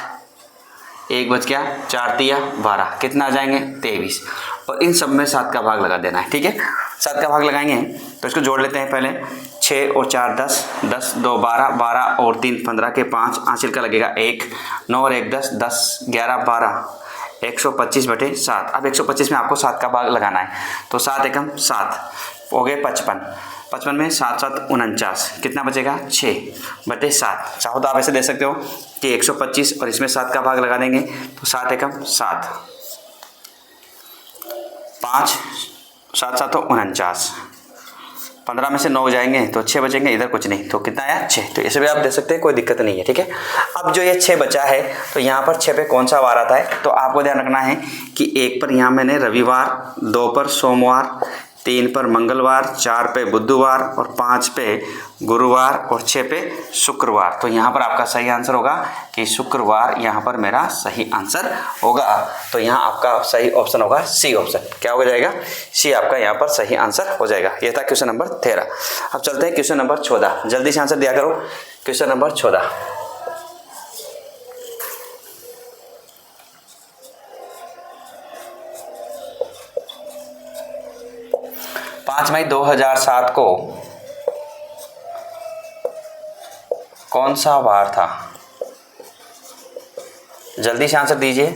1 बच गया, 4 तिया 12, कितना आ जाएंगे 23, और इन सब में 7 का भाग लगा देना है, ठीक है। 7 का भाग लगाएंगे तो इसको जोड़ लेते हैं पहले, 6 और 4 10, 10 2 12, 12 और 3 15 के 5, आंशिल का लगेगा 1, 9 और 1 10, 10 11 12, 125 बटे 7। अब 125 में आपको 7 का भाग लगाना है, तो 7 एकम 7 हो गए 55, 55 में 7 7 49, कितना बचेगा 6 बटे 7। चाहो तो आप ऐसे दे सकते हो कि 125 और इसमें 7 का भाग लगा देंगे, तो 7 एकम 7, 5 7 7 49, 15 में से 9 जाएंगे तो 6 बचेंगे, इधर कुछ नहीं, तो कितना आया 6, तो ऐसे भी आप दे सकते हैं, कोई दिक्कत नहीं है, ठीक है। अब जो ये 6 बचा है तो यहाँ पर 6 पे कौन सा वार आता है, तो आपको ध्यान रखना है कि 1 पर यहाँ मैंने रविवार, 2 पर सोमवार, 3 पर मंगलवार, 4 पे बुधवार और 5 पे गुरुवार और 6 पे शुक्रवार, तो यहाँ पर आपका सही आंसर होगा कि शुक्रवार यहाँ पर मेरा सही आंसर होगा, तो यहाँ आपका सही ऑप्शन होगा सी ऑप्शन, क्या हो जाएगा सी, आपका यहाँ पर सही आंसर हो जाएगा। ये था क्वेश्चन नंबर 13। अब चलते हैं क्वेश्चन नंबर 14, जल्दी से आंसर दिया करो। क्वेश्चन नंबर 14, 5 मई 2007 को कौन सा वार था, जल्दी से आंसर दीजिए,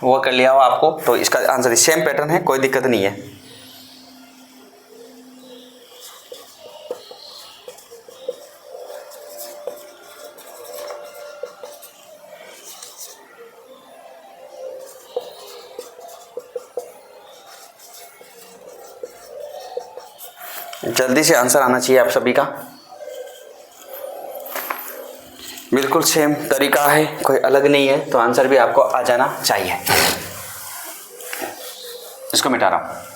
वो कर लिया हो आपको, तो इसका आंसर सेम पैटर्न है, कोई दिक्कत नहीं है। जल्दी से आंसर आना चाहिए आप सभी का, बिल्कुल सेम तरीका है, कोई अलग नहीं है, तो आंसर भी आपको आ जाना चाहिए। इसको मिटा रहा हूँ।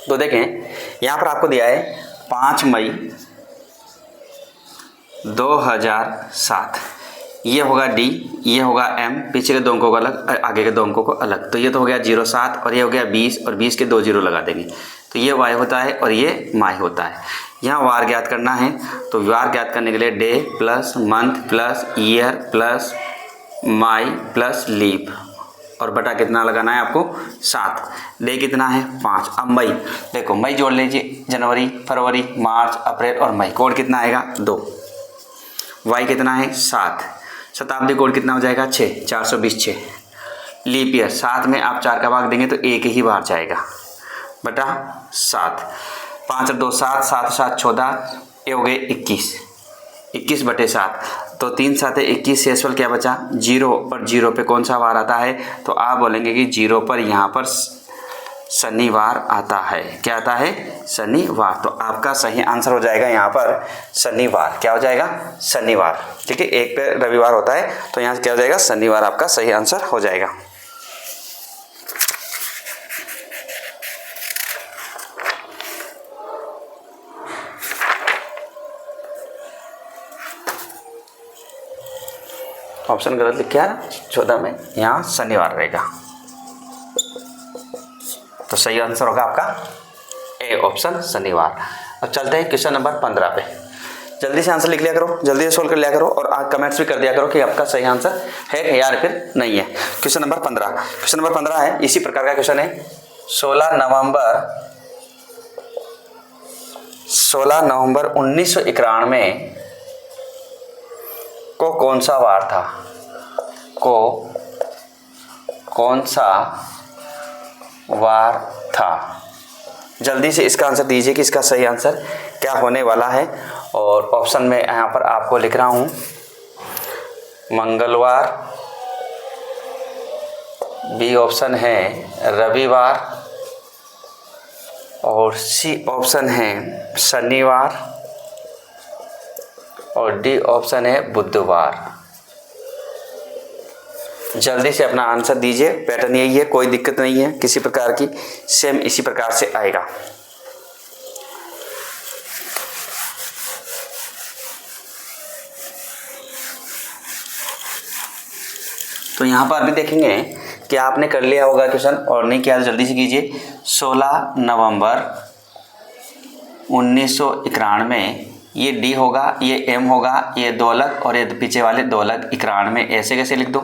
तो देखें यहाँ पर आपको दिया है 5 मई 2007, ये होगा डी, ये होगा एम, पीछे के दो अंकों को अलग, आगे के दो अंकों को अलग। तो ये तो हो गया 07 और ये हो गया 20 और 20 के 2 जीरो लगा देंगे तो ये वाई होता है और ये माई होता है। यहाँ वार ज्ञात करना है तो वार ज्ञात करने के लिए day plus month plus year plus my plus leap और बटा कितना लगाना है आपको 7। डे कितना है 5। अब मई, देखो मई जोड़ लीजिए, जनवरी फरवरी मार्च अप्रैल और मई, कोड कितना आएगा 2। वाई कितना है 7। शताब्दी कोड कितना हो जाएगा 6, 420 6। लीप ईयर 7 में आप 4 का भाग देंगे तो एक ही बार जाएगा बटा 7। 5 और 2 7, 7 7 14, ये हो गए 21, 21 बटे 7। तो 3 7 21, शेषफल क्या बचा 0 और 0 पे कौन सा वार आता है तो आप बोलेंगे कि 0 पर यहाँ पर शनिवार आता है। क्या आता है शनिवार। तो आपका सही आंसर हो जाएगा यहाँ पर शनिवार। क्या हो जाएगा शनिवार। ठीक है, एक पे रविवार होता है तो यहाँ क्या हो जाएगा शनिवार, आपका सही आंसर हो जाएगा। ऑप्शन गलत लिखा है 14 में, यहाँ शनिवार रहेगा। तो सही आंसर होगा आपका ए ऑप्शन शनिवार। अब चलते हैं क्वेश्चन नंबर 15 पे। जल्दी से आंसर लिख लिया करो, जल्दी से सोल्व कर लिया करो और कमेंट्स भी कर दिया करो कि आपका सही आंसर है या फिर नहीं है। क्वेश्चन नंबर 15, क्वेश्चन नंबर 15 है, इसी प्रकार का क्वेश्चन है। 16 नवंबर 1991 को कौन सा वार था, को कौन सा वार था। जल्दी से इसका आंसर दीजिए कि इसका सही आंसर क्या होने वाला है। और ऑप्शन में यहाँ पर आपको लिख रहा हूँ मंगलवार, बी ऑप्शन है रविवार और सी ऑप्शन है शनिवार और डी ऑप्शन है बुधवार। जल्दी से अपना आंसर दीजिए, पैटर्न यही है, कोई दिक्कत नहीं है किसी प्रकार की, सेम इसी प्रकार से आएगा। तो यहाँ पर भी देखेंगे कि आपने कर लिया होगा क्वेश्चन और नहीं किया तो जल्दी से कीजिए। 16 नवंबर 1991, ये डी होगा, ये एम होगा, ये 2 अलग और ये पीछे वाले 2 अलग। 91 ऐसे कैसे लिख दो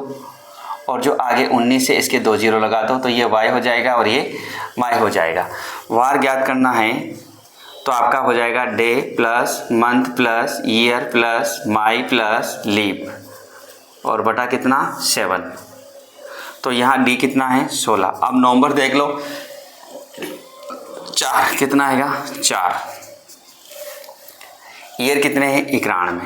और जो आगे 19 से इसके 2 जीरो लगा दो तो ये वाई हो जाएगा और ये माई हो जाएगा। वार ज्ञात करना है तो आपका हो जाएगा day plus month plus year plus my plus leap और बटा कितना 7। तो यहाँ डी कितना है 16। अब नवंबर देख लो 4, कितना आएगा 4। ईयर कितने हैं 91,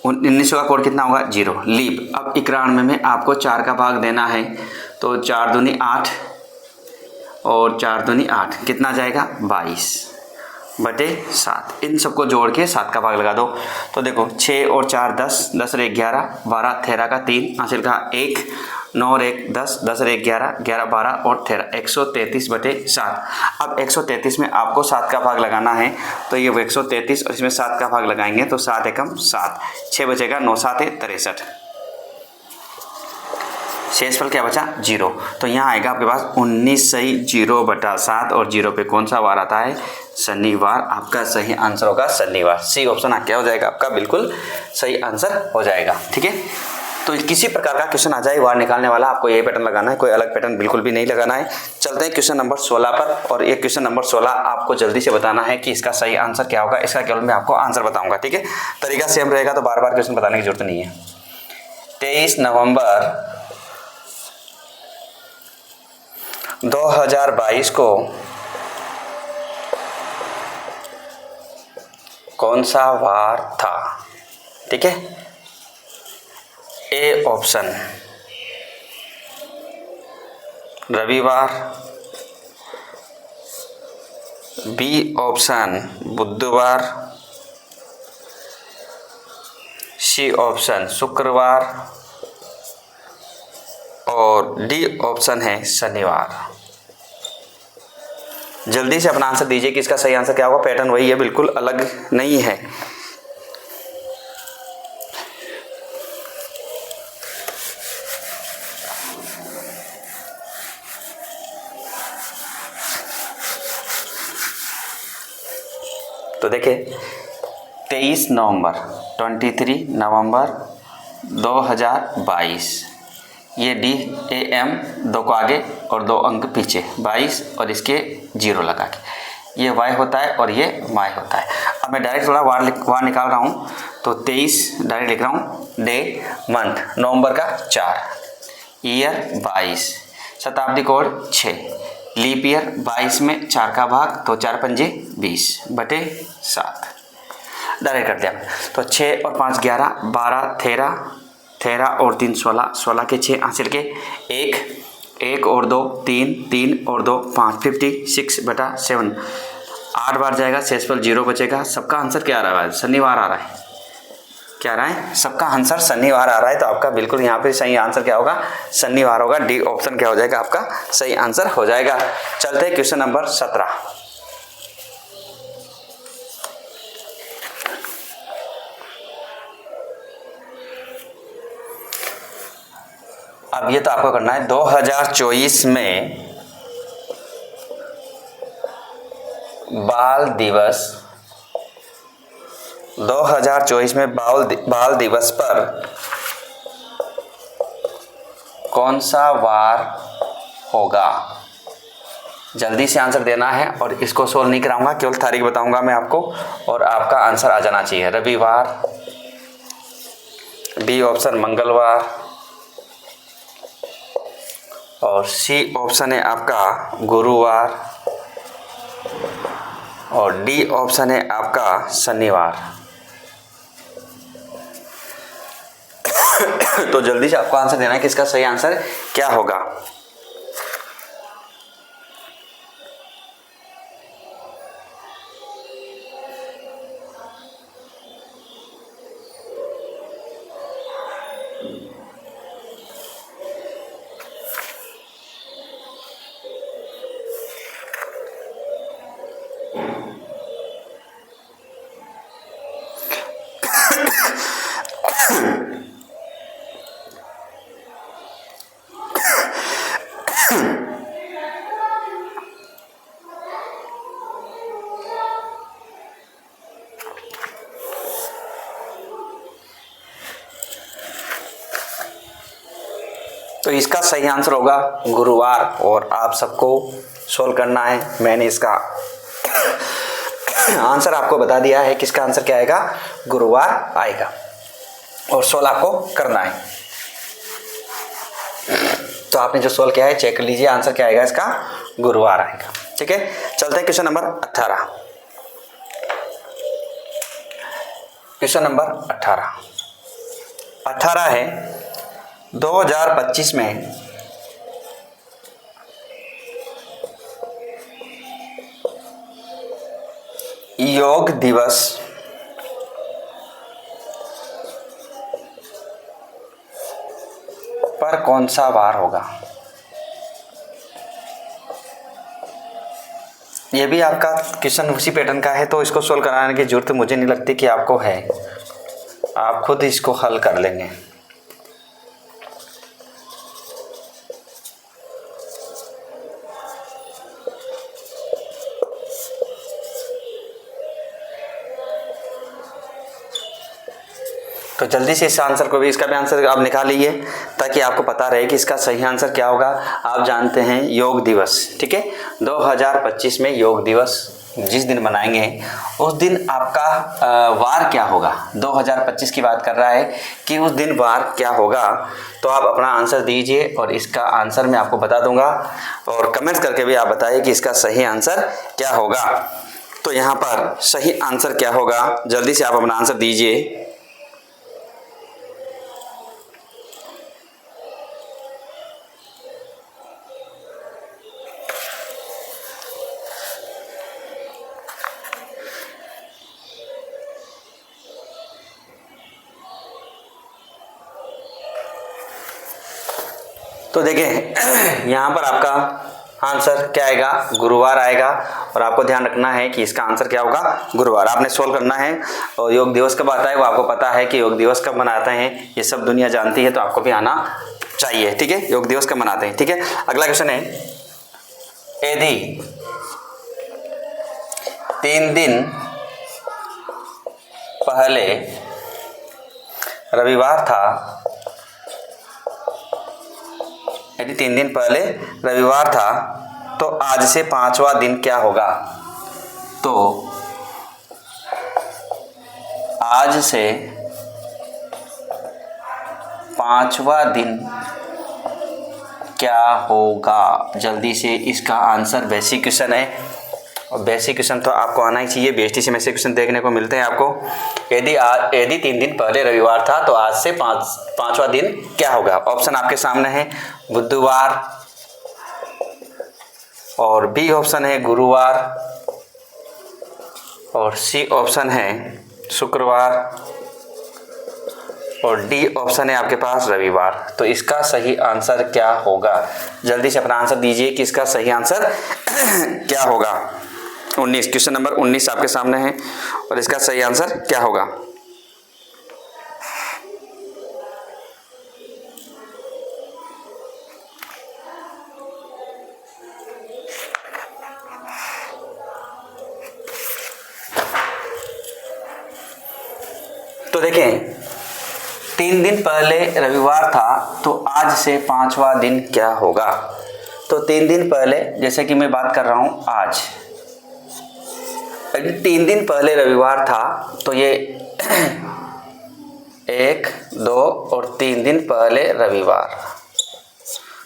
1900 का कोड कितना होगा 0। लीप, अब 91 में आपको 4 का भाग देना है तो 4 दूनी 8 और 4 दूनी 8, कितना जाएगा 22 बटे 7। इन सबको जोड़ के 7 का भाग लगा दो तो देखो 6 और 4 10, 10 और 1 11, 12 13 का 3, हासिल का 1, 9 और 1 10, 10 और 1 11, 11 12 और 13, 133 बटे 7। अब 133 में आपको 7 का भाग लगाना है तो ये 133 और इसमें 7 का भाग लगाएंगे तो 7 एकम 7, 6 बचेगा, 9 7 63। शेषफल क्या बचा 0। तो यहाँ आएगा आपके पास 19 सही 0 बटा 7 और 0 पे कौन सा वार आता है शनिवार। आपका सही आंसर होगा शनिवार। सी ऑप्शन क्या हो जाएगा आपका बिल्कुल सही आंसर हो जाएगा। ठीक है, तो किसी प्रकार का क्वेश्चन आ जाए वार निकालने वाला आपको यही पैटर्न लगाना है, कोई अलग पैटर्न बिल्कुल भी नहीं लगाना है। चलते हैं क्वेश्चन नंबर 16 पर और ये क्वेश्चन नंबर 16 आपको जल्दी से बताना है कि इसका सही आंसर क्या होगा। इसका केवल मैं आपको आंसर बताऊंगा। ठीक है, तरीका सेम रहेगा तो बार बार क्वेश्चन बताने की जरूरत नहीं है। 23 नवंबर 2022 को कौन सा वार था। ठीक है, ए ऑप्शन रविवार, बी ऑप्शन बुधवार, सी ऑप्शन शुक्रवार और डी ऑप्शन है शनिवार। जल्दी से अपना आंसर दीजिए कि इसका सही आंसर क्या होगा। पैटर्न वही है, बिल्कुल अलग नहीं है। तो देखिए 23 नवंबर 2022, ये DAM 2 को आगे और 2 अंक पीछे 22 और इसके 0 लगा के, ये Y होता है और ये Y होता है। अब मैं डायरेक्ट थोड़ा वार निकाल रहा हूँ, तो 23 डायरेक्ट लिख रहा हूँ, डे मंथ नवंबर का 4, ईयर 22, शताब्दी कोड 6, लीप ईयर 22 में 4 का भाग, तो 4 पंजे 20/7 डायरेक्ट कर दिया। तो 6 और 5 11, 12 13 और 3 16, 16 के 6 हासिल के 1 और 2 3, 3 और 2 5, 56/7, 8 बार जाएगा, शेषफल 0 बचेगा। सबका आंसर क्या आ रहा है? शनिवार आ रहा है। क्या आ रहा है? सबका आंसर शनिवार आ रहा है। तो आपका बिल्कुल यहाँ पे सही आंसर क्या होगा? शनिवार होगा। डी ऑप्शन क्या हो जाएगा? आपका सही आंसर हो जाएगा। चलते हैं क्वेश्चन नंबर 17। अब ये तो आपको करना है 2024 में बाल दिवस, 2024 में बाल दिवस पर कौन सा वार होगा? जल्दी से आंसर देना है और इसको सोल्व नहीं कराऊंगा, केवल तारीख बताऊंगा मैं आपको और आपका आंसर आ जाना चाहिए। रविवार, बी ऑप्शन मंगलवार और सी ऑप्शन है आपका गुरुवार और डी ऑप्शन है आपका शनिवार। तो जल्दी से आपको आंसर देना है कि इसका सही आंसर क्या होगा। तो इसका सही आंसर होगा गुरुवार और आप सबको सोल्व करना है। मैंने इसका आंसर आपको बता दिया है, किसका आंसर क्या आएगा? गुरुवार आएगा और सोल्व आपको करना है। तो आपने जो सोल्व किया है चेक कर लीजिए, आंसर क्या आएगा इसका? गुरुवार आएगा। ठीक है, चलते हैं क्वेश्चन नंबर 18। क्वेश्चन नंबर 18 है 2025 में योग दिवस पर कौन सा वार होगा? ये भी आपका क्वेश्चन उसी पैटर्न का है, तो इसको सोल्व कराने की जरूरत मुझे नहीं लगती कि आपको है, आप खुद इसको हल कर लेंगे। तो जल्दी से इस आंसर को भी, इसका भी आंसर आप निकाल लीजिए ताकि आपको पता रहे कि इसका सही आंसर क्या होगा। आप जानते हैं योग दिवस, ठीक है, 2025 में योग दिवस जिस दिन मनाएंगे उस दिन आपका वार क्या होगा? 2025 की बात कर रहा है कि उस दिन वार क्या होगा। तो आप अपना आंसर दीजिए और इसका आंसर मैं आपको बता दूंगा और कमेंट्स करके भी आप बताइए कि इसका सही आंसर क्या होगा। तो यहाँ पर सही आंसर क्या होगा? जल्दी से आप अपना आंसर दीजिए। तो देखें यहाँ पर आपका आंसर क्या आएगा, गुरुवार आएगा। और आपको ध्यान रखना है कि इसका आंसर क्या होगा, गुरुवार। आपने सोल्व करना है। और योग दिवस कब आता है वो आपको पता है कि योग दिवस कब मनाते हैं, ये सब दुनिया जानती है, तो आपको भी आना चाहिए। ठीक है, योग दिवस कब मनाते हैं। ठीक है, अगला क्वेश्चन है, यदि 3 दिन पहले रविवार था, यदि 3 दिन पहले रविवार था तो आज से 5वां दिन क्या होगा। तो आज से 5वां दिन क्या होगा। जल्दी से इसका आंसर, बेसिक क्वेश्चन है और बेसिक क्वेश्चन तो आपको आना ही चाहिए। बीएसटीसी में से क्वेश्चन देखने को मिलते हैं आपको। यदि 3 दिन पहले रविवार था तो आज से 5वां दिन क्या होगा। ऑप्शन आपके सामने है, बुधवार, और बी ऑप्शन है गुरुवार, और सी ऑप्शन है शुक्रवार, और डी ऑप्शन है आपके पास रविवार। तो इसका सही आंसर क्या होगा। जल्दी से अपना आंसर दीजिए कि इसका सही आंसर क्या होगा। 19, क्वेश्चन नंबर 19 आपके सामने है और इसका सही आंसर क्या होगा। तो देखें, 3 दिन पहले रविवार था तो आज से 5वां दिन क्या होगा। तो 3 दिन पहले, जैसे कि मैं बात कर रहा हूं आज, यदि 3 दिन पहले रविवार था तो ये 1, 2 और 3 दिन पहले रविवार,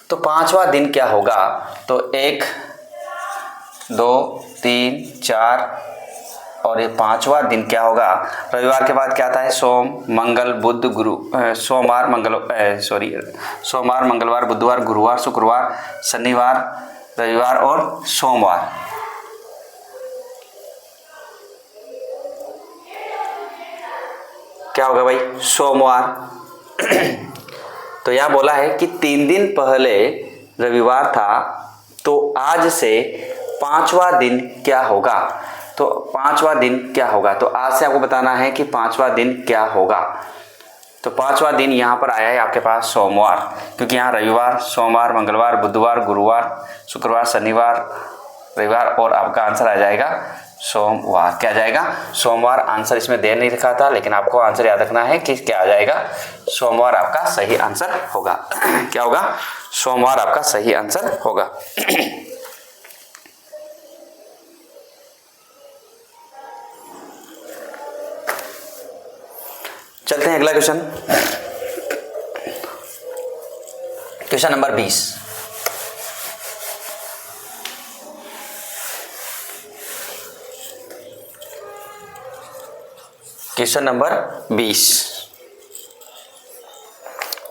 तो 5वां दिन क्या होगा। तो 1, 2, 3, 4 और ये 5वां दिन क्या होगा। रविवार के बाद क्या आता है, सोम, मंगल, बुध, गुरु, सोमवार, मंगलवार, बुधवार, गुरुवार, शुक्रवार, शनिवार, रविवार और सोमवार। क्या होगा भाई, सोमवार। तो यह बोला है कि 3 दिन पहले रविवार था तो आज से 5वां दिन क्या होगा। तो 5वां दिन क्या होगा, तो आज से आपको बताना है कि 5वां दिन क्या होगा। तो 5वां दिन यहाँ पर आया है आपके पास सोमवार, क्योंकि यहाँ रविवार, सोमवार, मंगलवार, बुधवार, गुरुवार, शुक्रवार, शनिवार, रविवार और आपका आंसर आ जाएगा सोमवार। क्या आ जाएगा, सोमवार। आंसर इसमें दे नहीं रखा था, लेकिन आपको आंसर याद रखना है कि क्या आ जाएगा, सोमवार आपका सही आंसर होगा। क्या होगा, सोमवार आपका सही आंसर होगा। चलते हैं अगला question, question number 20। Question number 20,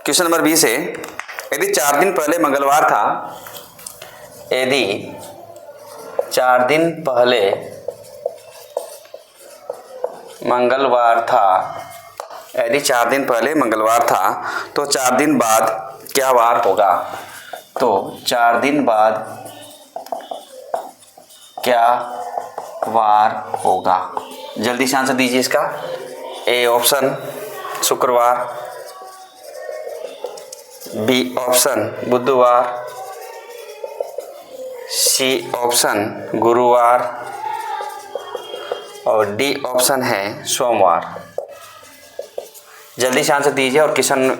question number 20 है, यदि 4 दिन पहले मंगलवार था, यदि 4 दिन पहले मंगलवार था, यदि 4 दिन पहले मंगलवार था तो 4 दिन बाद क्या वार होगा। तो 4 दिन बाद क्या वार होगा। जल्दी से आंसर दीजिए इसका। ए ऑप्शन शुक्रवार, बी ऑप्शन बुधवार, सी ऑप्शन गुरुवार और डी ऑप्शन है सोमवार। जल्दी से आंसर दीजिए। और क्वेश्चन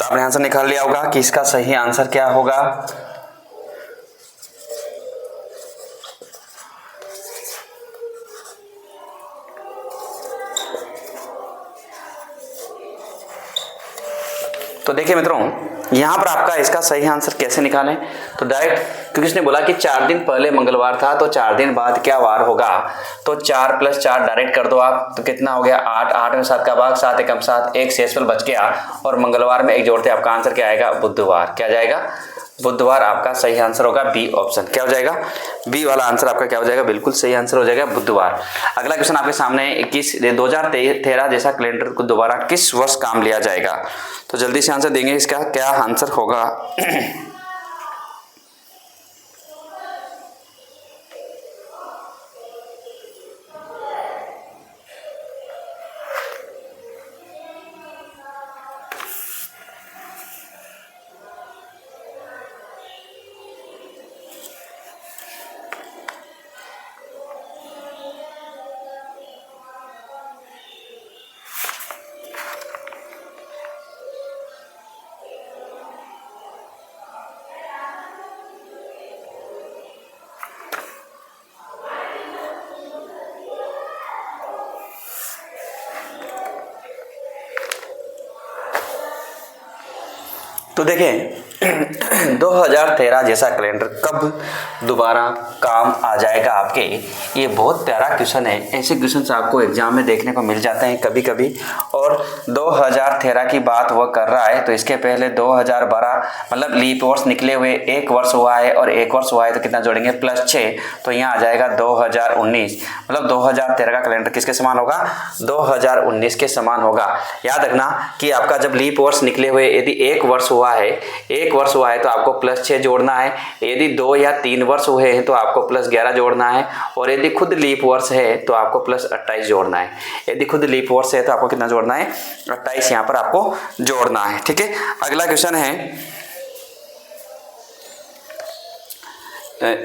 आपने आंसर निकाल लिया होगा कि इसका सही आंसर क्या होगा। तो देखिए मित्रों, यहाँ पर आपका इसका सही आंसर कैसे निकालें, तो डायरेक्ट, क्योंकि इसने बोला कि 4 दिन पहले मंगलवार था तो 4 दिन बाद क्या वार होगा, तो 4 + 4 डायरेक्ट कर दो आप, तो कितना हो गया 8, 8 में 7 का भाग, 7 एकम 7, एक शेषफल बच गया और मंगलवार में एक जोड़ते आपका आंसर क्या आएगा, बुधवार। क्या जाएगा, बुधवार आपका सही आंसर होगा, बी ऑप्शन। क्या हो जाएगा, बी वाला आंसर आपका क्या हो जाएगा, बिल्कुल सही आंसर हो जाएगा, बुधवार। अगला क्वेश्चन आपके सामने 2013 जैसा कैलेंडर को दोबारा किस वर्ष काम लिया जाएगा, तो जल्दी से आंसर देंगे, इसका क्या आंसर होगा। तो देखें 2013 जैसा कैलेंडर कब दोबारा काम आ जाएगा आपके, ये बहुत प्यारा क्वेश्चन है। ऐसे क्वेश्चन आपको एग्जाम में देखने को मिल जाते हैं कभी कभी। और 2013 की बात वह कर रहा है, तो इसके पहले 2012 मतलब लीप वर्ष निकले हुए 1 वर्ष हुआ है, और 1 वर्ष हुआ है तो कितना जोड़ेंगे, +6, तो यहाँ आ जाएगा 2019। मतलब 2013 का कैलेंडर किसके समान होगा, 2019 के समान होगा। याद रखना कि आपका जब लीप वर्ष निकले हुए यदि 1 वर्ष हुआ है, 1 वर्ष हुआ है तो आपको +6 जोड़ना है, यदि 2 या 3 वर्ष हुए हैं तो आपको +11 जोड़ना है, और यदि खुद लीप वर्ष है तो आपको +28 जोड़ना है। यदि खुद लीप वर्ष है तो आपको कितना जोड़ना है, 28 यहाँ पर आपको जोड़ना है। ठीक है, अगला क्वेश्चन है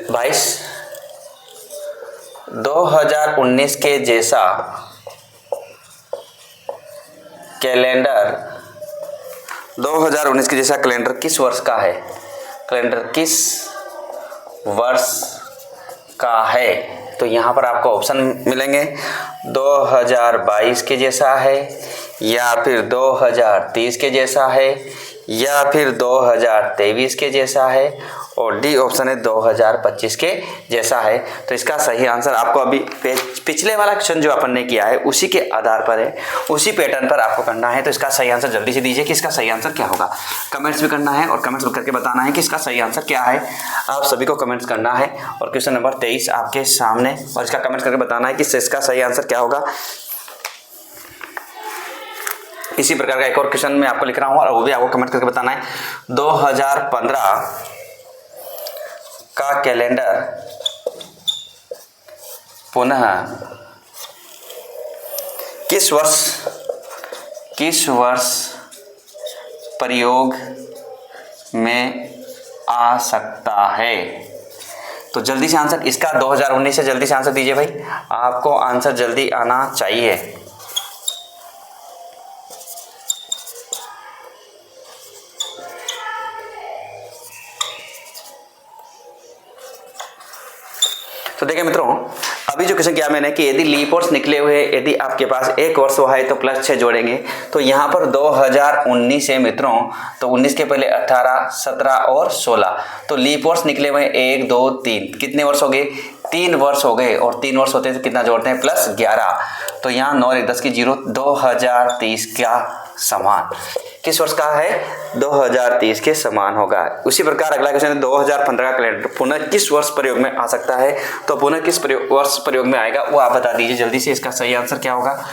22, 2019 के जैसा कैलेंडर 2019 के जैसा कैलेंडर किस वर्ष का है, कैलेंडर किस वर्ष का है, तो यहाँ पर आपको ऑप्शन मिलेंगे 2022 के जैसा है, या फिर 2030 के जैसा है, या फिर 2023 के जैसा है, और डी ऑप्शन है 2025 के जैसा है। तो इसका सही आंसर आपको अभी पिछले वाला क्वेश्चन जो अपन ने किया है उसी के आधार पर है, उसी पैटर्न पर आपको करना है। तो इसका सही आंसर जल्दी से दीजिए कि इसका सही आंसर क्या होगा। कमेंट्स भी करना है और कमेंट्स करके बताना है कि इसका सही आंसर क्या है। आप सभी को कमेंट्स करना है और क्वेश्चन नंबर 23 आपके सामने, और इसका कमेंट्स करके बताना है कि इसका सही आंसर क्या होगा। इसी प्रकार का एक और क्वेश्चन मैं आपको लिख रहा हूँ और वो भी आपको कमेंट करके बताना है। 2015 का कैलेंडर पुनः किस वर्ष प्रयोग में आ सकता है, तो जल्दी से आंसर इसका 2019 से जल्दी से आंसर दीजिए भाई, आपको आंसर जल्दी आना चाहिए। तो देखिए मित्रों, अभी जो क्वेश्चन किया मैंने कि यदि लीप वर्ष निकले हुए यदि आपके पास 1 वर्ष हुआ है तो +6 जोड़ेंगे, तो यहाँ पर 2019 है मित्रों, तो 19 के पहले 18, 17 और 16, तो लीप वर्ष निकले हुए 1, 2, 3, कितने वर्ष हो गए, 3 वर्ष हो गए, और 3 वर्ष होते हैं तो कितना जोड़ते हैं, +11, तो यहाँ 9 1 10 की 0, 2030 का समान किस वर्ष का है, 2030 के समान होगा। उसी प्रकार अगला क्वेश्चन है 2015 का कैलेंडर पुनः किस वर्ष प्रयोग में आ सकता है, तो पुनः किस वर्ष प्रयोग में आएगा वो आप बता दीजिए जल्दी से, इसका सही आंसर क्या होगा।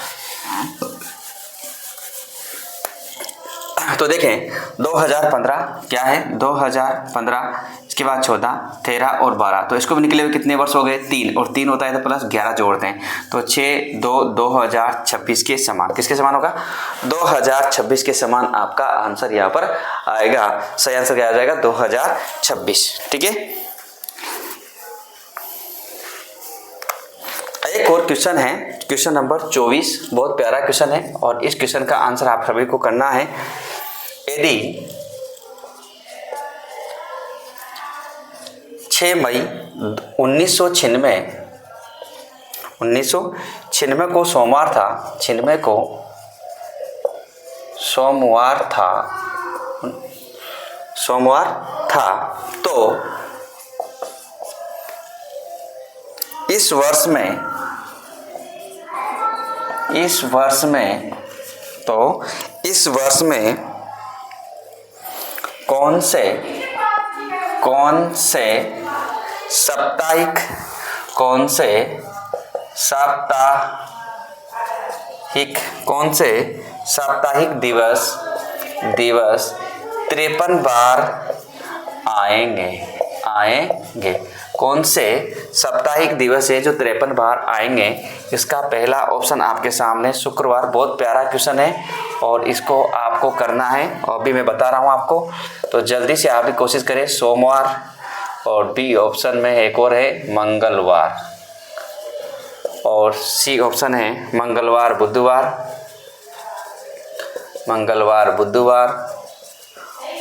तो देखें 2015 क्या है, 2015 इसके बाद 14, 13 और 12, तो इसको भी निकले हुए कितने वर्ष हो गए, 3, और 3 होता है तो +11 जोड़ते हैं, तो 6, 2, 2026 के समान, किसके समान होगा, 2026 के समान आपका आंसर यहाँ पर आएगा। सही आंसर क्या आ जाएगा, 2026। ठीक है, एक और क्वेश्चन है, क्वेश्चन नंबर 24, बहुत प्यारा क्वेश्चन है और इस क्वेश्चन का आंसर आप सभी को करना है। यदि 6 मई 1996 को सोमवार था, सोमवार था। तो इस वर्ष में कौन से साप्ताहिक दिवस 53 बार आएंगे। कौन से साप्ताहिक दिवस है जो 53 बार आएंगे? इसका पहला ऑप्शन आपके सामने शुक्रवार। बहुत प्यारा क्वेश्चन है और इसको आपको करना है और अभी मैं बता रहा हूँ आपको, तो जल्दी से आप भी कोशिश करें। सोमवार और बी ऑप्शन में एक और है मंगलवार, और सी ऑप्शन है मंगलवार बुधवार,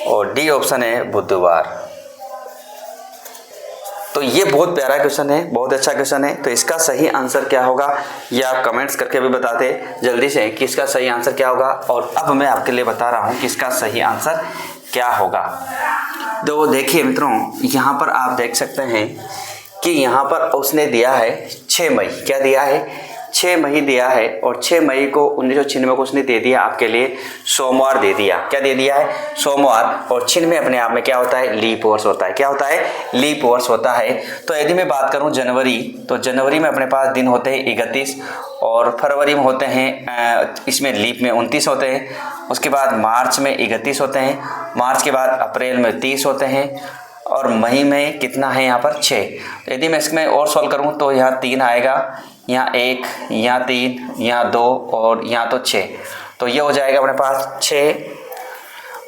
और डी ऑप्शन है बुधवार। तो ये बहुत प्यारा क्वेश्चन है, बहुत अच्छा क्वेश्चन है। तो इसका सही आंसर क्या होगा ये आप कमेंट्स करके भी बताते जल्दी से कि इसका सही आंसर क्या होगा। और अब मैं आपके लिए बता रहा हूँ कि इसका सही आंसर क्या होगा। तो देखिए मित्रों, यहाँ पर आप देख सकते हैं कि यहाँ पर उसने दिया है 6 मई। क्या दिया है? 6 मई दिया है, और 6 मई को 1996 को उसने दे दिया आपके लिए सोमवार दे दिया। क्या दे दिया है? सोमवार। और 96 अपने आप में क्या होता है? लीप वर्ष होता है। क्या होता है? लीप वर्ष होता है। तो यदि मैं बात करूं जनवरी, तो जनवरी में अपने पास दिन होते हैं 31, और फरवरी में होते हैं इसमें लीप में 29 होते हैं। उसके बाद मार्च में 31 होते हैं, मार्च के बाद अप्रैल में 30 होते हैं, और मई में कितना है यहाँ पर? 6। यदि मैं इसमें और सॉल्व करूँ तो यहाँ 3 आएगा, यहाँ 1, यहाँ 3, यहाँ 2 और यहाँ तो 6। तो ये हो जाएगा अपने पास 6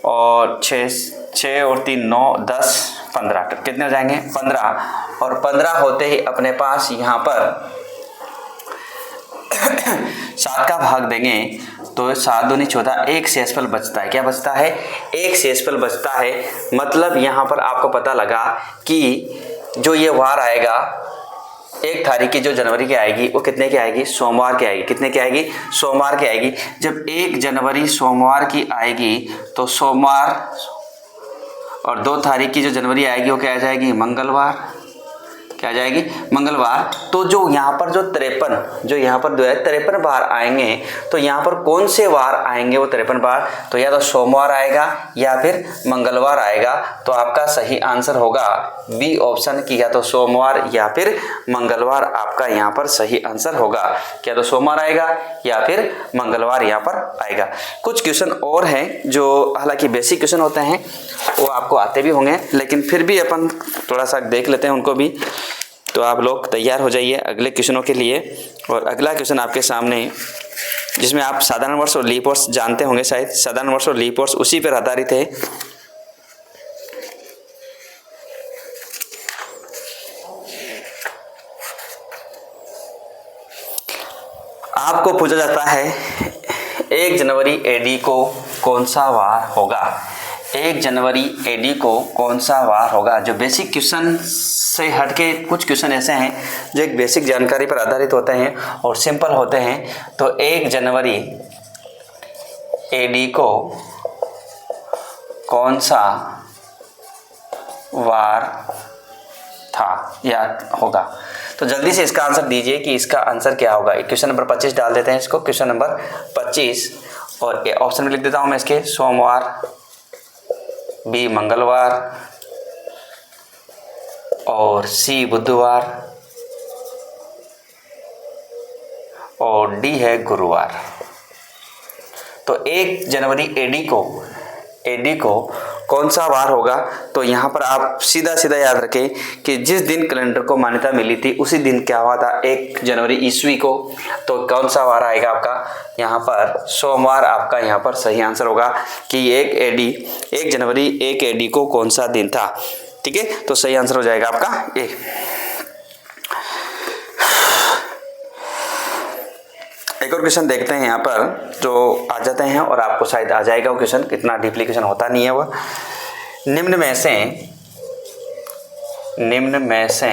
और 3 9 10 15। कितने हो जाएंगे? 15। और 15 होते ही अपने पास यहाँ पर 7 का भाग देंगे तो 7 दूनी 14, 1 शेषफल बचता है। क्या बचता है? 1 शेषफल बचता है। मतलब यहाँ पर आपको पता लगा कि जो ये वार आएगा 1 तारीख की जो जनवरी की आएगी वो कितने की आएगी? सोमवार की आएगी। कितने की आएगी? सोमवार की आएगी। जब 1 जनवरी सोमवार की आएगी तो सोमवार, और 2 तारीख की जो जनवरी आएगी वो क्या आ जाएगी? मंगलवार। क्या आ जाएगी? मंगलवार। तो जो यहाँ पर जो 53 बार आएंगे, तो यहाँ पर कौन से वार आएंगे वो 53 बार? तो या तो सोमवार आएगा या फिर मंगलवार आएगा। तो आपका सही आंसर होगा बी ऑप्शन की, या तो सोमवार या फिर मंगलवार आपका यहाँ पर सही आंसर होगा। क्या तो सोमवार आएगा या फिर मंगलवार यहाँ पर आएगा। कुछ क्वेश्चन और हैं जो हालांकि बेसिक क्वेश्चन होते हैं, वो आपको आते भी होंगे, लेकिन फिर भी अपन थोड़ा सा देख लेते हैं उनको भी। तो आप लोग तैयार हो जाइए अगले क्वेश्चनों के लिए। और अगला क्वेश्चन आपके सामने, जिसमें आप साधारण वर्ष और लीप वर्ष जानते होंगे शायद। साधारण वर्ष और लीप वर्ष उसी पर आधारित है। आपको पूछा जाता है 1 जनवरी एडी को कौन सा वार होगा? 1 जनवरी एडी को कौन सा वार होगा? जो बेसिक क्वेश्चन से हटके कुछ क्वेश्चन ऐसे हैं जो एक बेसिक जानकारी पर आधारित होते हैं और सिंपल होते हैं। तो 1 जनवरी एडी को कौन सा वार था या होगा? तो जल्दी से इसका आंसर दीजिए कि इसका आंसर क्या होगा। क्वेश्चन नंबर 25 डाल देते हैं इसको। क्वेश्चन नंबर 25, और ऑप्शन में लिख देता हूं मैं इसके सोमवार, बी मंगलवार, और सी बुधवार, और डी है गुरुवार। तो 1 जनवरी एडी को कौन सा वार होगा? तो यहाँ पर आप सीधा सीधा याद रखें कि जिस दिन कैलेंडर को मान्यता मिली थी उसी दिन क्या हुआ था? 1 जनवरी ईस्वी को। तो कौन सा वार आएगा आपका? यहाँ पर सोमवार आपका यहाँ पर सही आंसर होगा कि 1 जनवरी 1 एडी को कौन सा दिन था। ठीक है, तो सही आंसर हो जाएगा आपका ए। एक और क्वेश्चन देखते हैं यहाँ पर जो आ जाते हैं, और आपको शायद आ जाएगा वो क्वेश्चन। इतना डीपली क्वेश्चन होता नहीं है वो। निम्न में से